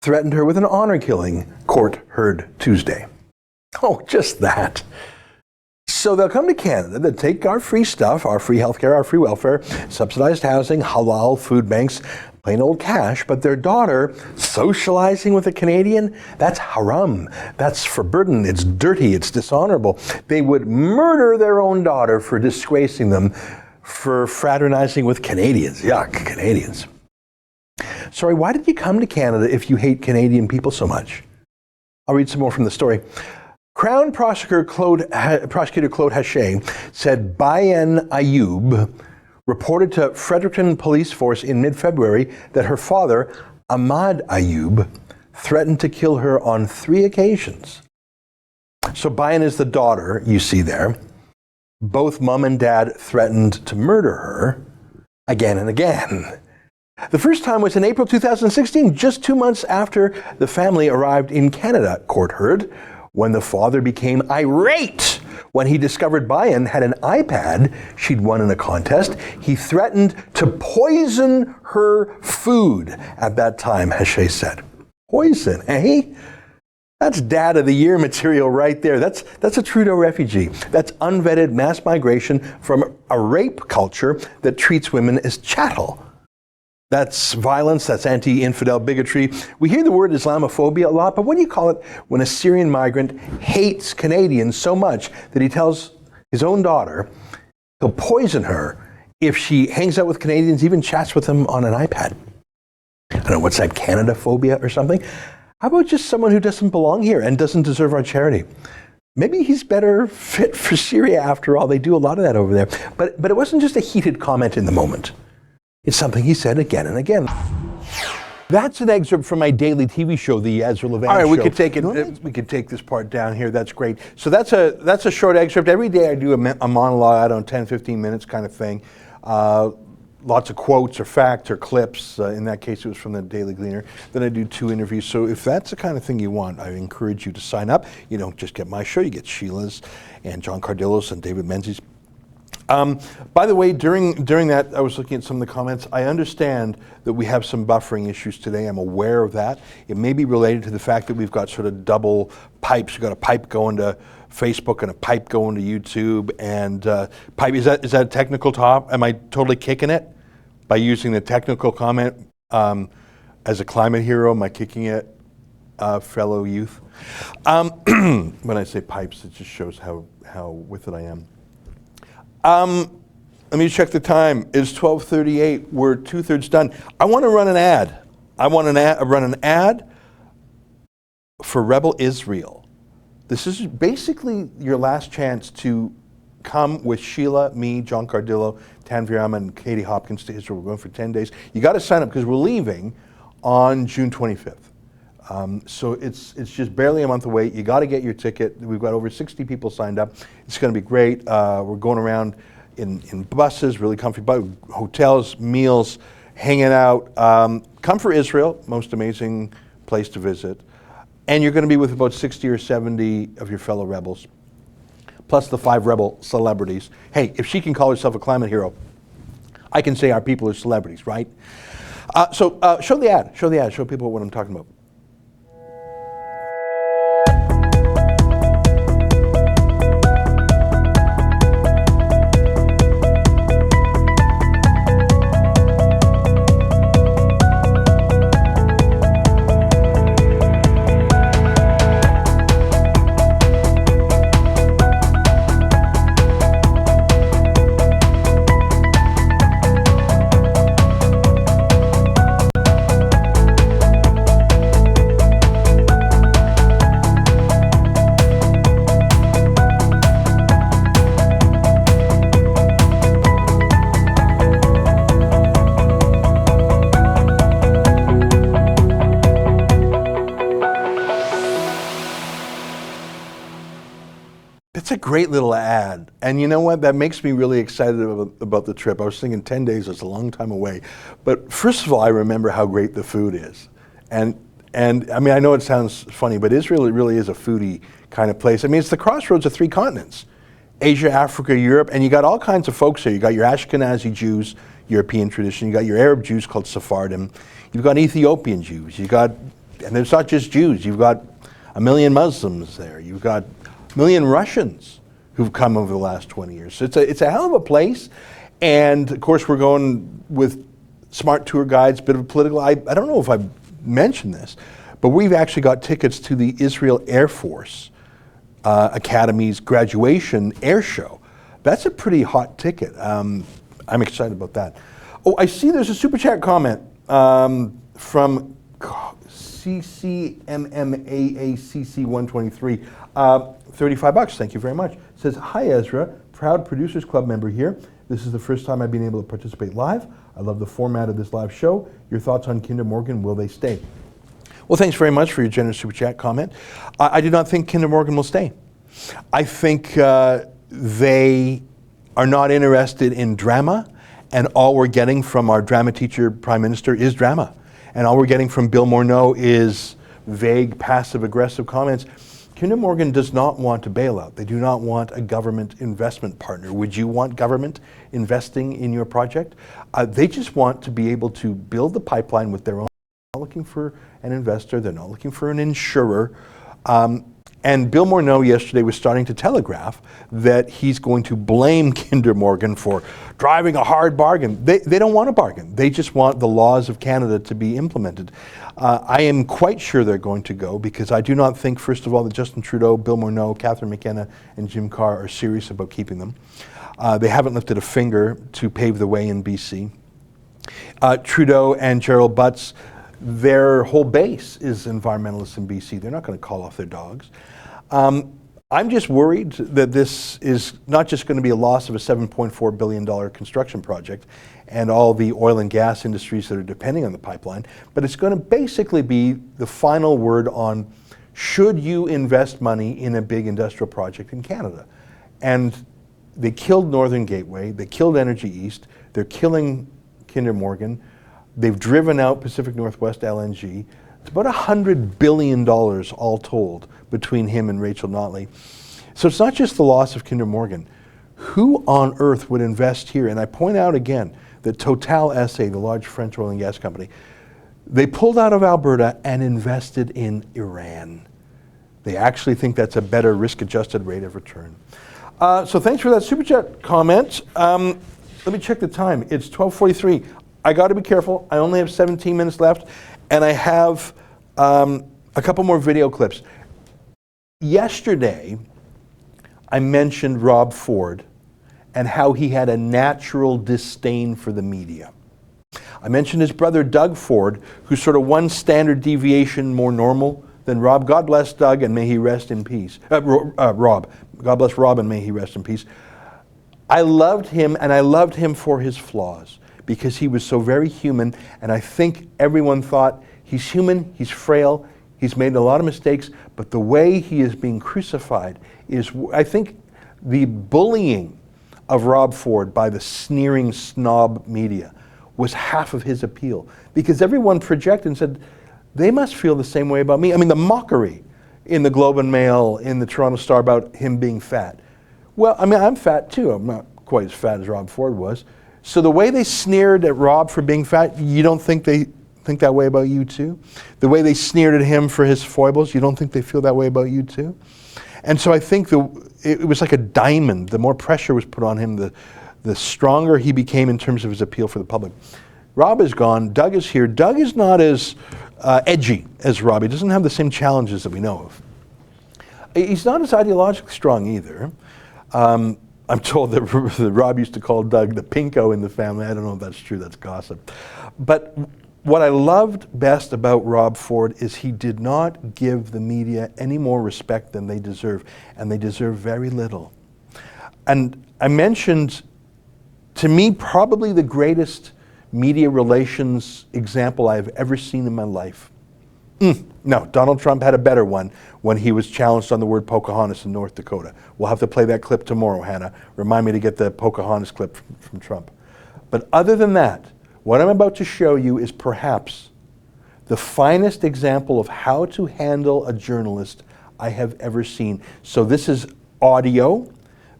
threatened her with an honor killing, court heard Tuesday. Oh, just that. So they'll come to Canada, they'll take our free stuff, our free healthcare, our free welfare, subsidized housing, halal food banks, plain old cash, but their daughter socializing with a Canadian, that's haram, that's forbidden, it's dirty, it's dishonorable. They would murder their own daughter for disgracing them, for fraternizing with Canadians. Yuck, Canadians. Sorry, why did you come to Canada if you hate Canadian people so much? I'll read some more from the story. Crown Prosecutor Claude Haché said Bayan Ayoub reported to Fredericton Police Force in mid-February that her father, Ahmad Ayoub, threatened to kill her on 3 occasions. So Bayan is the daughter you see there. Both mom and dad threatened to murder her again and again. The first time was in April 2016, just 2 months after the family arrived in Canada, court heard, when the father became irate when he discovered Bayan had an iPad she'd won in a contest. He threatened to poison her food at that time, Haché said. Poison, eh? That's Dad of the Year material right there. That's a Trudeau refugee. That's unvetted mass migration from a rape culture that treats women as chattel. That's violence, that's anti-infidel bigotry. We hear the word Islamophobia a lot, but what do you call it when a Syrian migrant hates Canadians so much that he tells his own daughter he'll poison her if she hangs out with Canadians, even chats with them on an iPad? I don't know, what's that, Canada phobia or something? How about just someone who doesn't belong here and doesn't deserve our charity? Maybe he's better fit for Syria after all. They do a lot of that over there. But it wasn't just a heated comment in the moment. It's something he said again and again. That's an excerpt from my daily TV show, the Ezra Levant show. All right, we could take it. We could take this part down here. That's great. So that's a short excerpt. Every day I do a monologue, I don't know, 10, 15 minutes kind of thing. Lots of quotes or facts or clips. In that case, it was from the Daily Gleaner. Then I do 2 interviews. So if that's the kind of thing you want, I encourage you to sign up. You don't just get my show. You get Sheila's and John Cardillo's and David Menzies. By the way, during that, I was looking at some of the comments. I understand that we have some buffering issues today. I'm aware of that. It may be related to the fact that we've got sort of double pipes. We've got a pipe going to Facebook and a pipe going to YouTube. And pipe, is that a technical top? Am I totally kicking it by using the technical comment as a climate hero? Am I kicking it, fellow youth? When I say pipes, it just shows how with it I am. Let me check the time. It's 12:38. We're 2/3 done. I want to run an ad. I want to run an ad for Rebel Israel. This is basically your last chance to come with Sheila, me, John Cardillo, Tanvirama, and Katie Hopkins to Israel. We're going for 10 days. You got to sign up because we're leaving on June 25th. So it's just barely a month away. You got to get your ticket. We've got over 60 people signed up. It's going to be great. We're going around in buses, really comfy hotels, meals, hanging out. Come for Israel, most amazing place to visit. And you're going to be with about 60 or 70 of your fellow rebels, plus the 5 rebel celebrities. Hey, if she can call herself a climate hero, I can say our people are celebrities, right? So show the ad. Show people what I'm talking about. That's a great little ad. And you know what? That makes me really excited about the trip. I was thinking 10 days is a long time away. But first of all, I remember how great the food is. And I mean, I know it sounds funny, but Israel really is a foodie kind of place. I mean, it's the crossroads of 3 continents. Asia, Africa, Europe, and you got all kinds of folks here. You got your Ashkenazi Jews, European tradition. You got your Arab Jews called Sephardim. You've got Ethiopian Jews. And it's not just Jews. You've got a million Muslims there. You've got a million Russians who've come over the last 20 years. So it's a hell of a place. And of course, we're going with smart tour guides, bit of a political. I don't know if I've mentioned this, but we've actually got tickets to the Israel Air Force Academy's graduation air show. That's a pretty hot ticket. I'm excited about that. Oh, I see there's a super chat comment from CCMMAACC123. $35. Thank you very much. It says, hi Ezra, proud Producers Club member here. This is the first time I've been able to participate live. I love the format of this live show. Your thoughts on Kinder Morgan, will they stay? Well, thanks very much for your generous super chat comment. I do not think Kinder Morgan will stay. I think they are not interested in drama, and all we're getting from our drama teacher, Prime Minister, is drama. And all we're getting from Bill Morneau is vague, passive-aggressive comments. Kinder Morgan does not want a bailout. They do not want a government investment partner. Would you want government investing in your project? They just want to be able to build the pipeline with their own. They're not looking for an investor. They're not looking for an insurer. And Bill Morneau yesterday was starting to telegraph that he's going to blame Kinder Morgan for driving a hard bargain. They don't want a bargain. They just want the laws of Canada to be implemented. I am quite sure they're going to go, because I do not think, first of all, that Justin Trudeau, Bill Morneau, Catherine McKenna, and Jim Carr are serious about keeping them. They haven't lifted a finger to pave the way in BC. Trudeau and Gerald Butts, their whole base is environmentalists in BC. They're not going to call off their dogs. I'm just worried that this is not just going to be a loss of a $7.4 billion construction project and all the oil and gas industries that are depending on the pipeline, but it's going to basically be the final word on should you invest money in a big industrial project in Canada. And they killed Northern Gateway, they killed Energy East, they're killing Kinder Morgan, they've driven out Pacific Northwest LNG. It's about $100 billion all told between him and Rachel Notley. So it's not just the loss of Kinder Morgan. Who on earth would invest here? And I point out again that Total SA, the large French oil and gas company, they pulled out of Alberta and invested in Iran. They actually think that's a better risk-adjusted rate of return. So thanks for that Super Chat comment. Let me check the time. It's 12:43. I got to be careful. I only have 17 minutes left, and I have a couple more video clips. Yesterday, I mentioned Rob Ford and how he had a natural disdain for the media. I mentioned his brother Doug Ford, who's sort of one standard deviation more normal than Rob. God bless Doug and may he rest in peace. Rob. God bless Rob and may he rest in peace. I loved him, and I loved him for his flaws because he was so very human, and I think everyone thought he's human, he's frail, he's made a lot of mistakes, but the way he is being crucified is, I think, the bullying of Rob Ford by the sneering snob media was half of his appeal, because everyone projected and said, they must feel the same way about me. I mean, the mockery in the Globe and Mail, in the Toronto Star about him being fat. Well, I mean, I'm fat too. I'm not quite as fat as Rob Ford was. So the way they sneered at Rob for being fat, you don't think they think that way about you too? The way they sneered at him for his foibles, you don't think they feel that way about you too? And so I think it was like a diamond. The more pressure was put on him, the stronger he became in terms of his appeal for the public. Rob is gone. Doug is here. Doug is not as edgy as Rob. He doesn't have the same challenges that we know of. He's not as ideologically strong either. I'm told that Rob used to call Doug the pinko in the family. I don't know if that's true. That's gossip. But what I loved best about Rob Ford is he did not give the media any more respect than they deserve, and they deserve very little. And I mentioned, to me, probably the greatest media relations example I've ever seen in my life. No, Donald Trump had a better one when he was challenged on the word Pocahontas in North Dakota. We'll have to play that clip tomorrow, Hannah. Remind me to get the Pocahontas clip from Trump. But other than that, what I'm about to show you is perhaps the finest example of how to handle a journalist I have ever seen. So this is audio.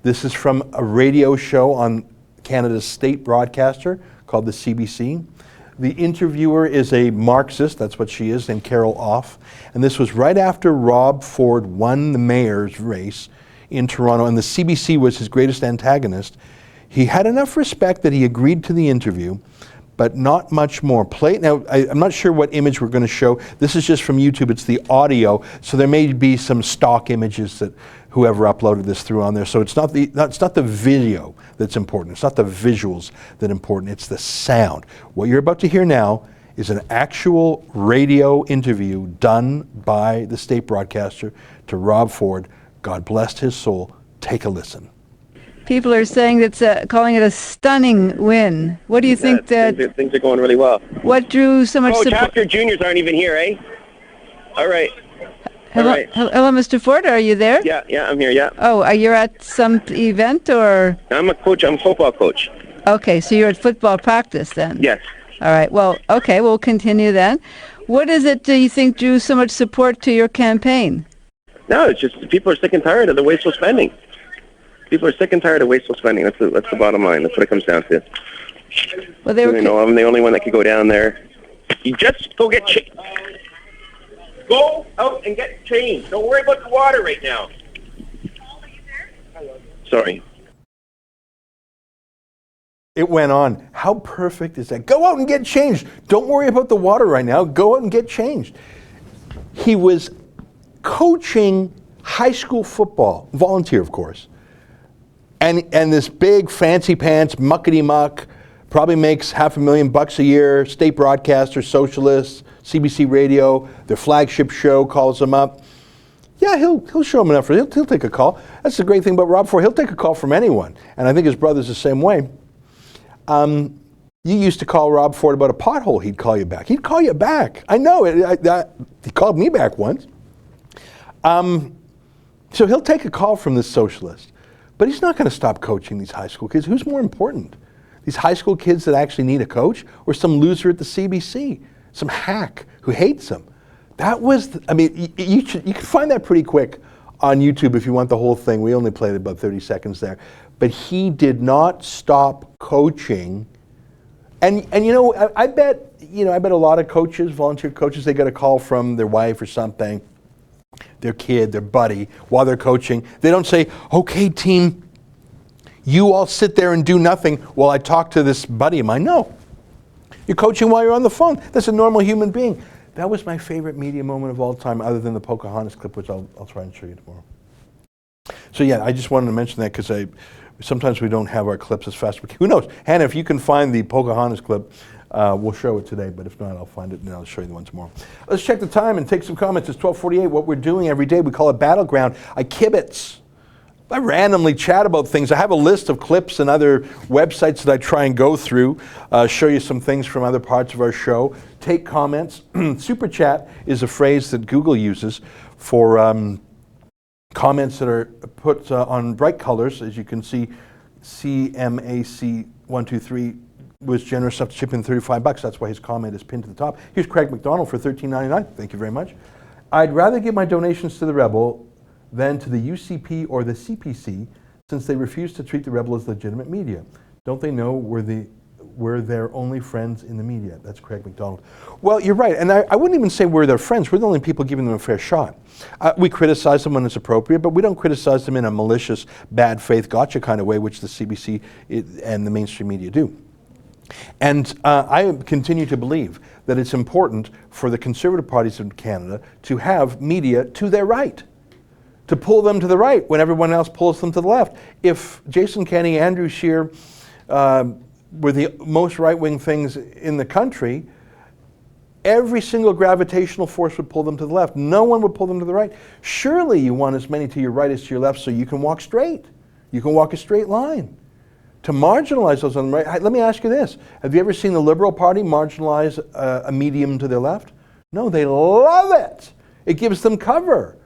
This is from a radio show on Canada's state broadcaster called the CBC. The interviewer is a Marxist, that's what she is, named Carol Off. And this was right after Rob Ford won the mayor's race in Toronto, and the CBC was his greatest antagonist. He had enough respect that he agreed to the interview, but not much more. Now, I'm not sure what image we're going to show. This is just from YouTube. It's the audio, so there may be some stock images that whoever uploaded this through on there. So it's not the video that's important. It's not the visuals that are important. It's the sound. What you're about to hear now is an actual radio interview done by the state broadcaster to Rob Ford. God bless his soul. Take a listen. People are saying that's calling it a stunning win. What do you think that things are going really well? What drew so much support? Half your juniors aren't even here, eh? All right. Hello, All right. hello, Mr. Ford. Are you there? Yeah, I'm here. Yeah. Oh, are you at some event or? I'm a coach. I'm a football coach. Okay, so you're at football practice then. Yes. All right. Well, okay, we'll continue then. What is it do you think drew so much support to your campaign? No, it's just people are sick and tired of the wasteful spending. People are sick and tired of wasteful spending. That's the bottom line. That's what it comes down to. Well, they were. I'm the only one that could go down there. You just go get go out and get changed. Don't worry about the water right now. Sorry. It went on. How perfect is that? Go out and get changed. Don't worry about the water right now. Go out and get changed. He was coaching high school football, volunteer, of course. And this big fancy pants muckety muck probably makes $500,000 a year. State broadcaster, socialist, CBC radio, their flagship show calls him up. Yeah, he'll show him enough. He'll take a call. That's the great thing about Rob Ford. He'll take a call from anyone, and I think his brother's the same way. You used to call Rob Ford about a pothole. He'd call you back. He'd call you back. I know it. He called me back once. So he'll take a call from this socialist. But he's not going to stop coaching these high school kids. Who's more important? These high school kids that actually need a coach, or some loser at the CBC, some hack who hates them? That was, you can find that pretty quick on YouTube if you want the whole thing. We only played about 30 seconds there. But he did not stop coaching. And I bet a lot of coaches, volunteer coaches, they got a call from their wife or something, their kid, their buddy, while they're coaching. They don't say, okay, team, you all sit there and do nothing while I talk to this buddy of mine. No. You're coaching while you're on the phone. That's a normal human being. That was my favorite media moment of all time, other than the Pocahontas clip, which I'll try and show you tomorrow. So yeah, I just wanted to mention that because sometimes we don't have our clips as fast as we can. Who knows? Hannah, if you can find the Pocahontas clip, we'll show it today, but if not, I'll find it and I'll show you the one tomorrow. Let's check the time and take some comments. It's 12:48. What we're doing every day, we call it Battleground. I kibitz. I randomly chat about things. I have a list of clips and other websites that I try and go through, show you some things from other parts of our show, take comments. Superchat is a phrase that Google uses for comments that are put on bright colors. As you can see, CMAC123 was generous enough to chip in $35. That's why his comment is pinned to the top. Here's Craig McDonald for $13.99. Thank you very much. I'd rather give my donations to the Rebel than to the UCP or the CPC, since they refuse to treat the Rebel as legitimate media. Don't they know we're their only friends in the media? That's Craig McDonald. Well, you're right, and I wouldn't even say we're their friends. We're the only people giving them a fair shot. We criticize them when it's appropriate, but we don't criticize them in a malicious, bad faith, gotcha kind of way, which the CBC and the mainstream media do. And I continue to believe that it's important for the conservative parties in Canada to have media to their right, to pull them to the right when everyone else pulls them to the left. If Jason Kenney, Andrew Scheer were the most right-wing things in the country, every single gravitational force would pull them to the left. No one would pull them to the right. Surely you want as many to your right as to your left so you can walk straight. You can walk a straight line. To marginalize those on the right, let me ask you this. Have you ever seen the Liberal Party marginalize a medium to their left? No, they love it. It gives them cover.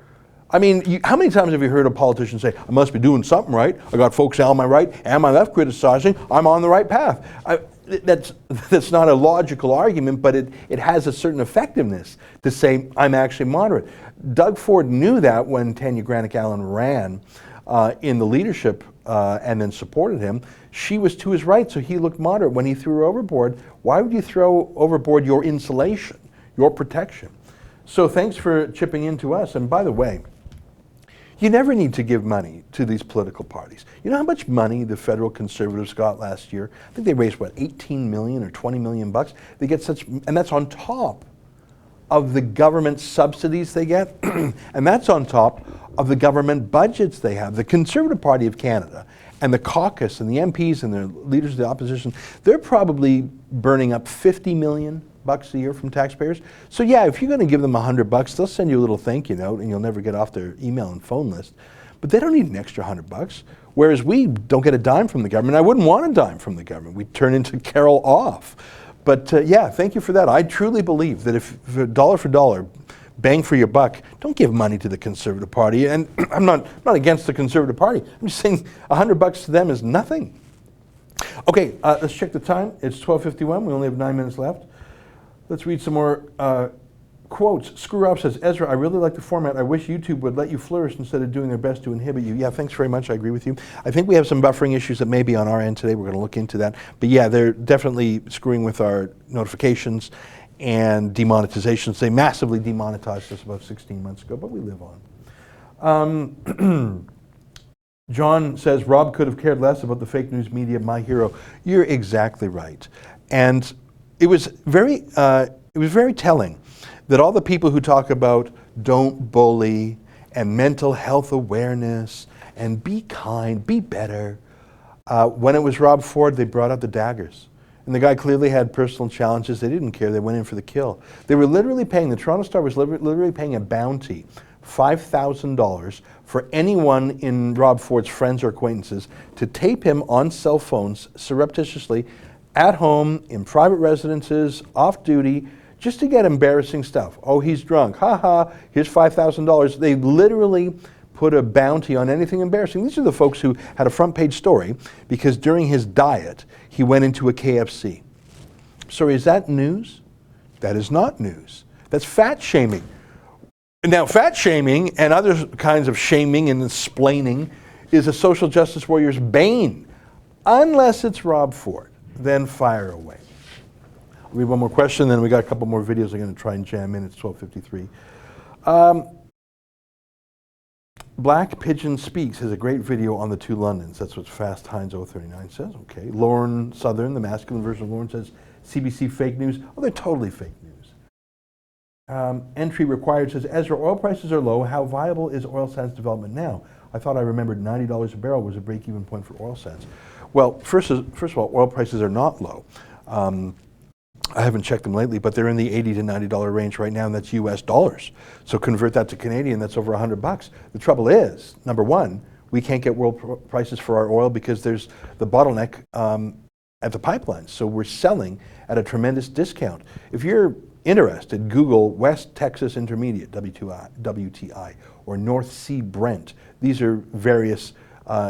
I mean, how many times have you heard a politician say, I must be doing something right. I got folks on my right and my left criticizing. I'm on the right path. That's not a logical argument, but it has a certain effectiveness to say, I'm actually moderate. Doug Ford knew that when Tanya Granick-Allen ran in the leadership and then supported him. She was to his right, so he looked moderate. When he threw her overboard, why would you throw overboard your insulation, your protection? So thanks for chipping in to us. And by the way, you never need to give money to these political parties. You know how much money the federal conservatives got last year? I think they raised, what, 18 million or 20 million bucks? They get such, and that's on top of the government subsidies they get, and that's on top of the government budgets they have. The Conservative Party of Canada and the caucus and the MPs and the leaders of the opposition, they're probably burning up 50 million bucks a year from taxpayers. So yeah, if you're going to give them $100, they'll send you a little thank you note and you'll never get off their email and phone list. But they don't need an extra $100. Whereas we don't get a dime from the government. I wouldn't want a dime from the government. We'd turn into Carol off. But yeah, thank you for that. I truly believe that if dollar for dollar, bang for your buck, don't give money to the Conservative Party. And I'm not against the Conservative Party. I'm just saying $100 to them is nothing. Okay, let's check the time. It's 12:51. We only have 9 minutes left. Let's read some more quotes. Screw Up says, Ezra, I really like the format. I wish YouTube would let you flourish instead of doing their best to inhibit you. Yeah, thanks very much. I agree with you. I think we have some buffering issues that may be on our end today. We're going to look into that. But yeah, they're definitely screwing with our notifications and demonetizations. They massively demonetized us about 16 months ago, but we live on. John says, Rob could have cared less about the fake news media, my hero. You're exactly right. And it was very telling that all the people who talk about don't bully and mental health awareness and be kind, be better, when it was Rob Ford, they brought out the daggers. And the guy clearly had personal challenges. They didn't care. They went in for the kill. They were literally paying, the Toronto Star was literally paying a bounty, $5,000, for anyone in Rob Ford's friends or acquaintances to tape him on cell phones surreptitiously at home, in private residences, off duty, just to get embarrassing stuff. Oh, he's drunk. Ha ha, here's $5,000. They literally put a bounty on anything embarrassing. These are the folks who had a front page story because during his diet, he went into a KFC. Sorry, is that news? That is not news. That's fat shaming. Now, fat shaming and other kinds of shaming and splaining is a social justice warrior's bane, unless it's Rob Ford. Then fire away. We have one more question, then we got a couple more videos I'm going to try and jam in. It's 12:53. Black Pigeon Speaks has a great video on the two Londons. That's what Fast Hines 039 says. Okay. Lauren Southern, the masculine version of Lauren, says CBC fake news. Oh, they're totally fake news. Entry required says, Ezra, oil prices are low. How viable is oil sands development now? I thought I remembered $90 a barrel was a break-even point for oil sands. Well, first of all, oil prices are not low. I haven't checked them lately, but they're in the $80 to $90 range right now, and that's US dollars. So convert that to Canadian, that's over $100. The trouble is, number one, we can't get world prices for our oil because there's the bottleneck at the pipelines. So we're selling at a tremendous discount. If you're interested, Google West Texas Intermediate, WTI, or North Sea Brent. These are various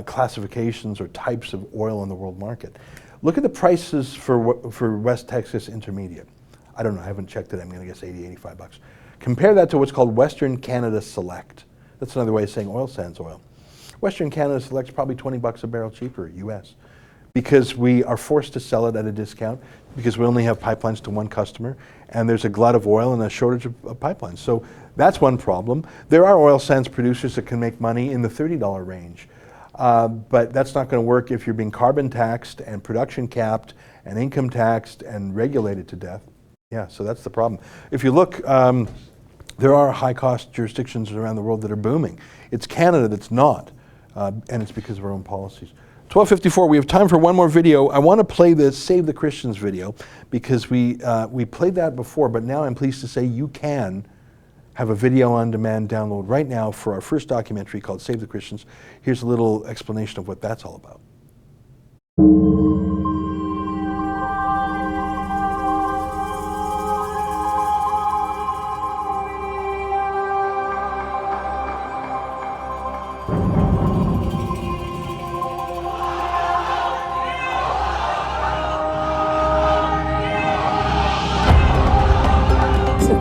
classifications or types of oil on the world market. Look at the prices for West Texas Intermediate. I don't know, I haven't checked it. I'm going to guess $80, $85. Compare that to what's called Western Canada Select. That's another way of saying oil sands oil. Western Canada Select's probably $20 a barrel cheaper, US, because we are forced to sell it at a discount because we only have pipelines to one customer, and there's a glut of oil and a shortage of pipelines. So that's one problem. There are oil sands producers that can make money in the $30 range. But that's not going to work if you're being carbon taxed and production capped and income taxed and regulated to death. Yeah, so that's the problem. If you look, there are high-cost jurisdictions around the world that are booming. It's Canada that's not, and it's because of our own policies. 12:54, we have time for one more video. I want to play the Save the Christians video because we played that before, but now I'm pleased to say you can have a video on demand download right now for our first documentary called Save the Christians. Here's a little explanation of what that's all about.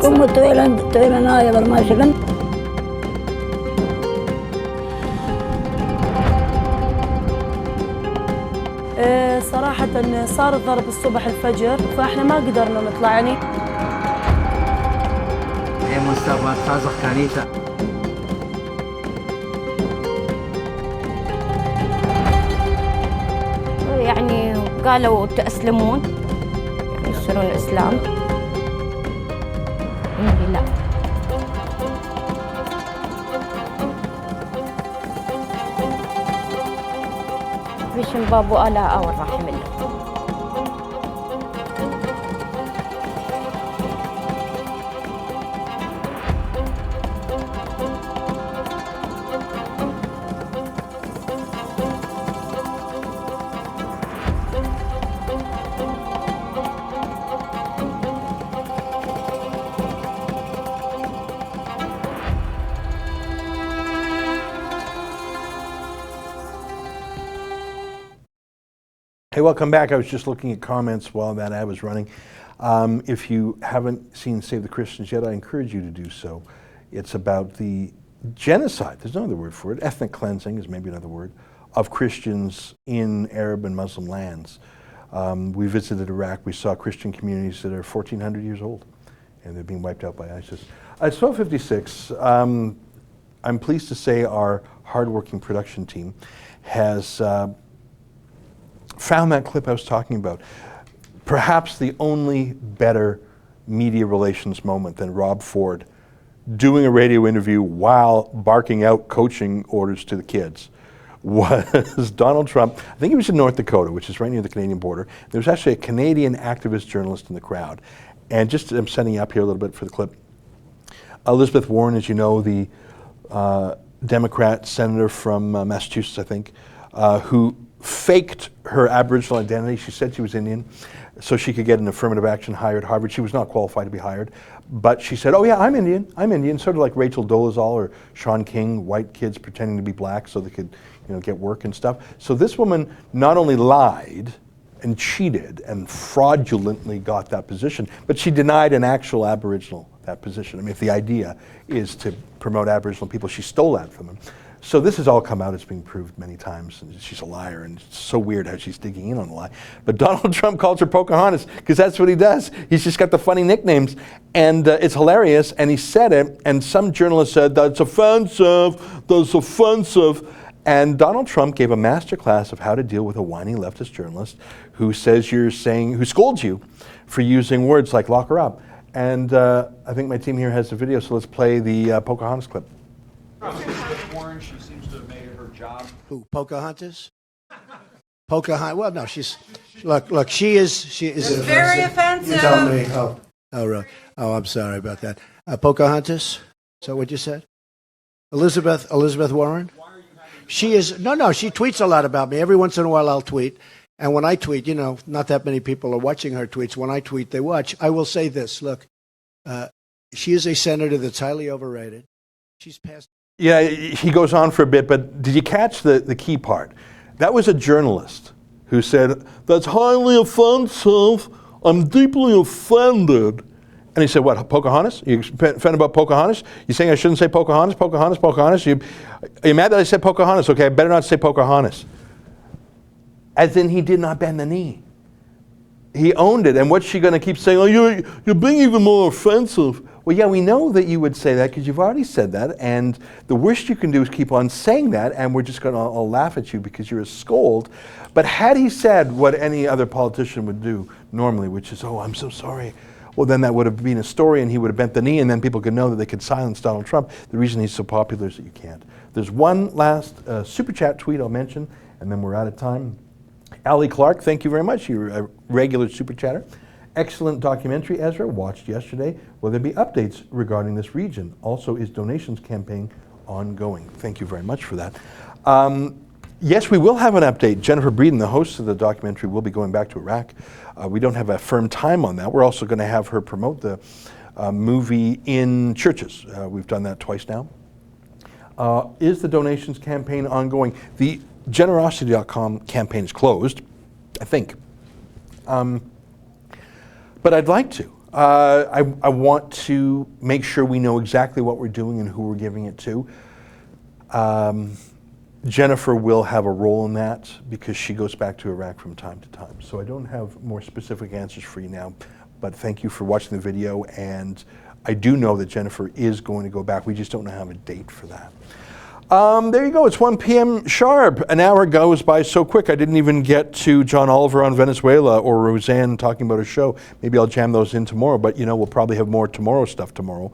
como toilen ajalla maiselen. صراحة صار الضرب الصبح الفجر فاحنا ما قدرنا نطلع يعني. هي مستوى خازق كنيسة. يعني قالوا تأسلمون يصيرون الإسلام. لا. فيش بابو ألا أو الرحم الله. Hey, welcome back. I was just looking at comments while that ad was running. If you haven't seen Save the Christians yet, I encourage you to do so. It's about the genocide, there's no other word for it, ethnic cleansing is maybe another word, of Christians in Arab and Muslim lands. We visited Iraq, we saw Christian communities that are 1,400 years old, and they're being wiped out by ISIS. It's 12:56. I'm pleased to say our hardworking production team has found that clip I was talking about. Perhaps the only better media relations moment than Rob Ford doing a radio interview while barking out coaching orders to the kids was Donald Trump. I think he was in North Dakota, which is right near the Canadian border. There was actually a Canadian activist journalist in the crowd. And just, I'm setting you up here a little bit for the clip. Elizabeth Warren, as you know, the Democrat senator from Massachusetts, I think, who faked her Aboriginal identity. She said she was Indian so she could get an affirmative action hire at Harvard. She was not qualified to be hired, but she said, oh yeah, I'm Indian, sort of like Rachel Dolezal or Sean King, white kids pretending to be black so they could, get work and stuff. So this woman not only lied and cheated and fraudulently got that position, but she denied an actual Aboriginal that position. I mean, if the idea is to promote Aboriginal people, she stole that from them. So this has all come out, it's been proved many times, and she's a liar, and it's so weird how she's digging in on the lie. But Donald Trump calls her Pocahontas, because that's what he does. He's just got the funny nicknames, and it's hilarious, and he said it, and some journalist said, that's offensive, and Donald Trump gave a masterclass of how to deal with a whiny leftist journalist who says who scolds you for using words like lock her up. And I think my team here has the video, so let's play the Pocahontas clip. Warren, she seems to have made it her job. Who, Pocahontas? Pocahontas, well, no, look, she is it's very offensive. You tell me, really? Oh, I'm sorry about that. Pocahontas, is that what you said? Elizabeth Warren? She is, no, she tweets a lot about me. Every once in a while I'll tweet. And when I tweet, not that many people are watching her tweets. When I tweet, they watch. I will say this, look, she is a senator that's highly overrated. She's passed. Yeah, he goes on for a bit, but did you catch the key part? That was a journalist who said, that's highly offensive, I'm deeply offended. And he said, what, Pocahontas? You offended about Pocahontas? You saying I shouldn't say Pocahontas? Are you mad that I said Pocahontas? Okay, I better not say Pocahontas. As in, he did not bend the knee. He owned it, and what's she going to keep saying? Oh, you're being even more offensive. Well, yeah, we know that you would say that because you've already said that, and the worst you can do is keep on saying that, and we're just going to all laugh at you because you're a scold. But had he said what any other politician would do normally, which is, oh, I'm so sorry, well, then that would have been a story, and he would have bent the knee, and then people could know that they could silence Donald Trump. The reason he's so popular is that you can't. There's one last super chat tweet I'll mention, and then we're out of time. Allie Clark, thank you very much. You're a regular super chatter. Excellent documentary, Ezra, watched yesterday. Will there be updates regarding this region? Also, is donations campaign ongoing? Thank you very much for that. Yes, we will have an update. Jennifer Breeden, the host of the documentary, will be going back to Iraq. We don't have a firm time on that. We're also going to have her promote the movie in churches. We've done that twice now. Is the donations campaign ongoing? The generosity.com campaign is closed, I think. But I'd like to. I want to make sure we know exactly what we're doing and who we're giving it to. Jennifer will have a role in that because she goes back to Iraq from time to time. So I don't have more specific answers for you now, but thank you for watching the video. And I do know that Jennifer is going to go back. We just don't have a date for that. There you go. It's 1 p.m. sharp. An hour goes by so quick. I didn't even get to John Oliver on Venezuela or Rosanne talking about her show. Maybe I'll jam those in tomorrow, but you know, we'll probably have more tomorrow stuff tomorrow.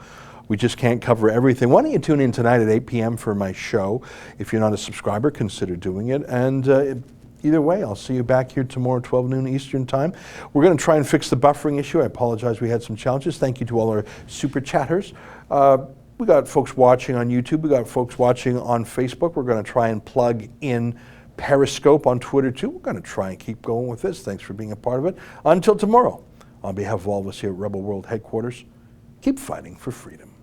We just can't cover everything. Why don't you tune in tonight at 8 p.m. for my show? If you're not a subscriber, consider doing it. And either way, I'll see you back here tomorrow at 12 noon Eastern time. We're going to try and fix the buffering issue. I apologize, we had some challenges. Thank you to all our super chatters. We got folks watching on YouTube. We got folks watching on Facebook. We're going to try and plug in Periscope on Twitter too. We're going to try and keep going with this. Thanks for being a part of it. Until tomorrow, on behalf of all of us here at Rebel World Headquarters, keep fighting for freedom.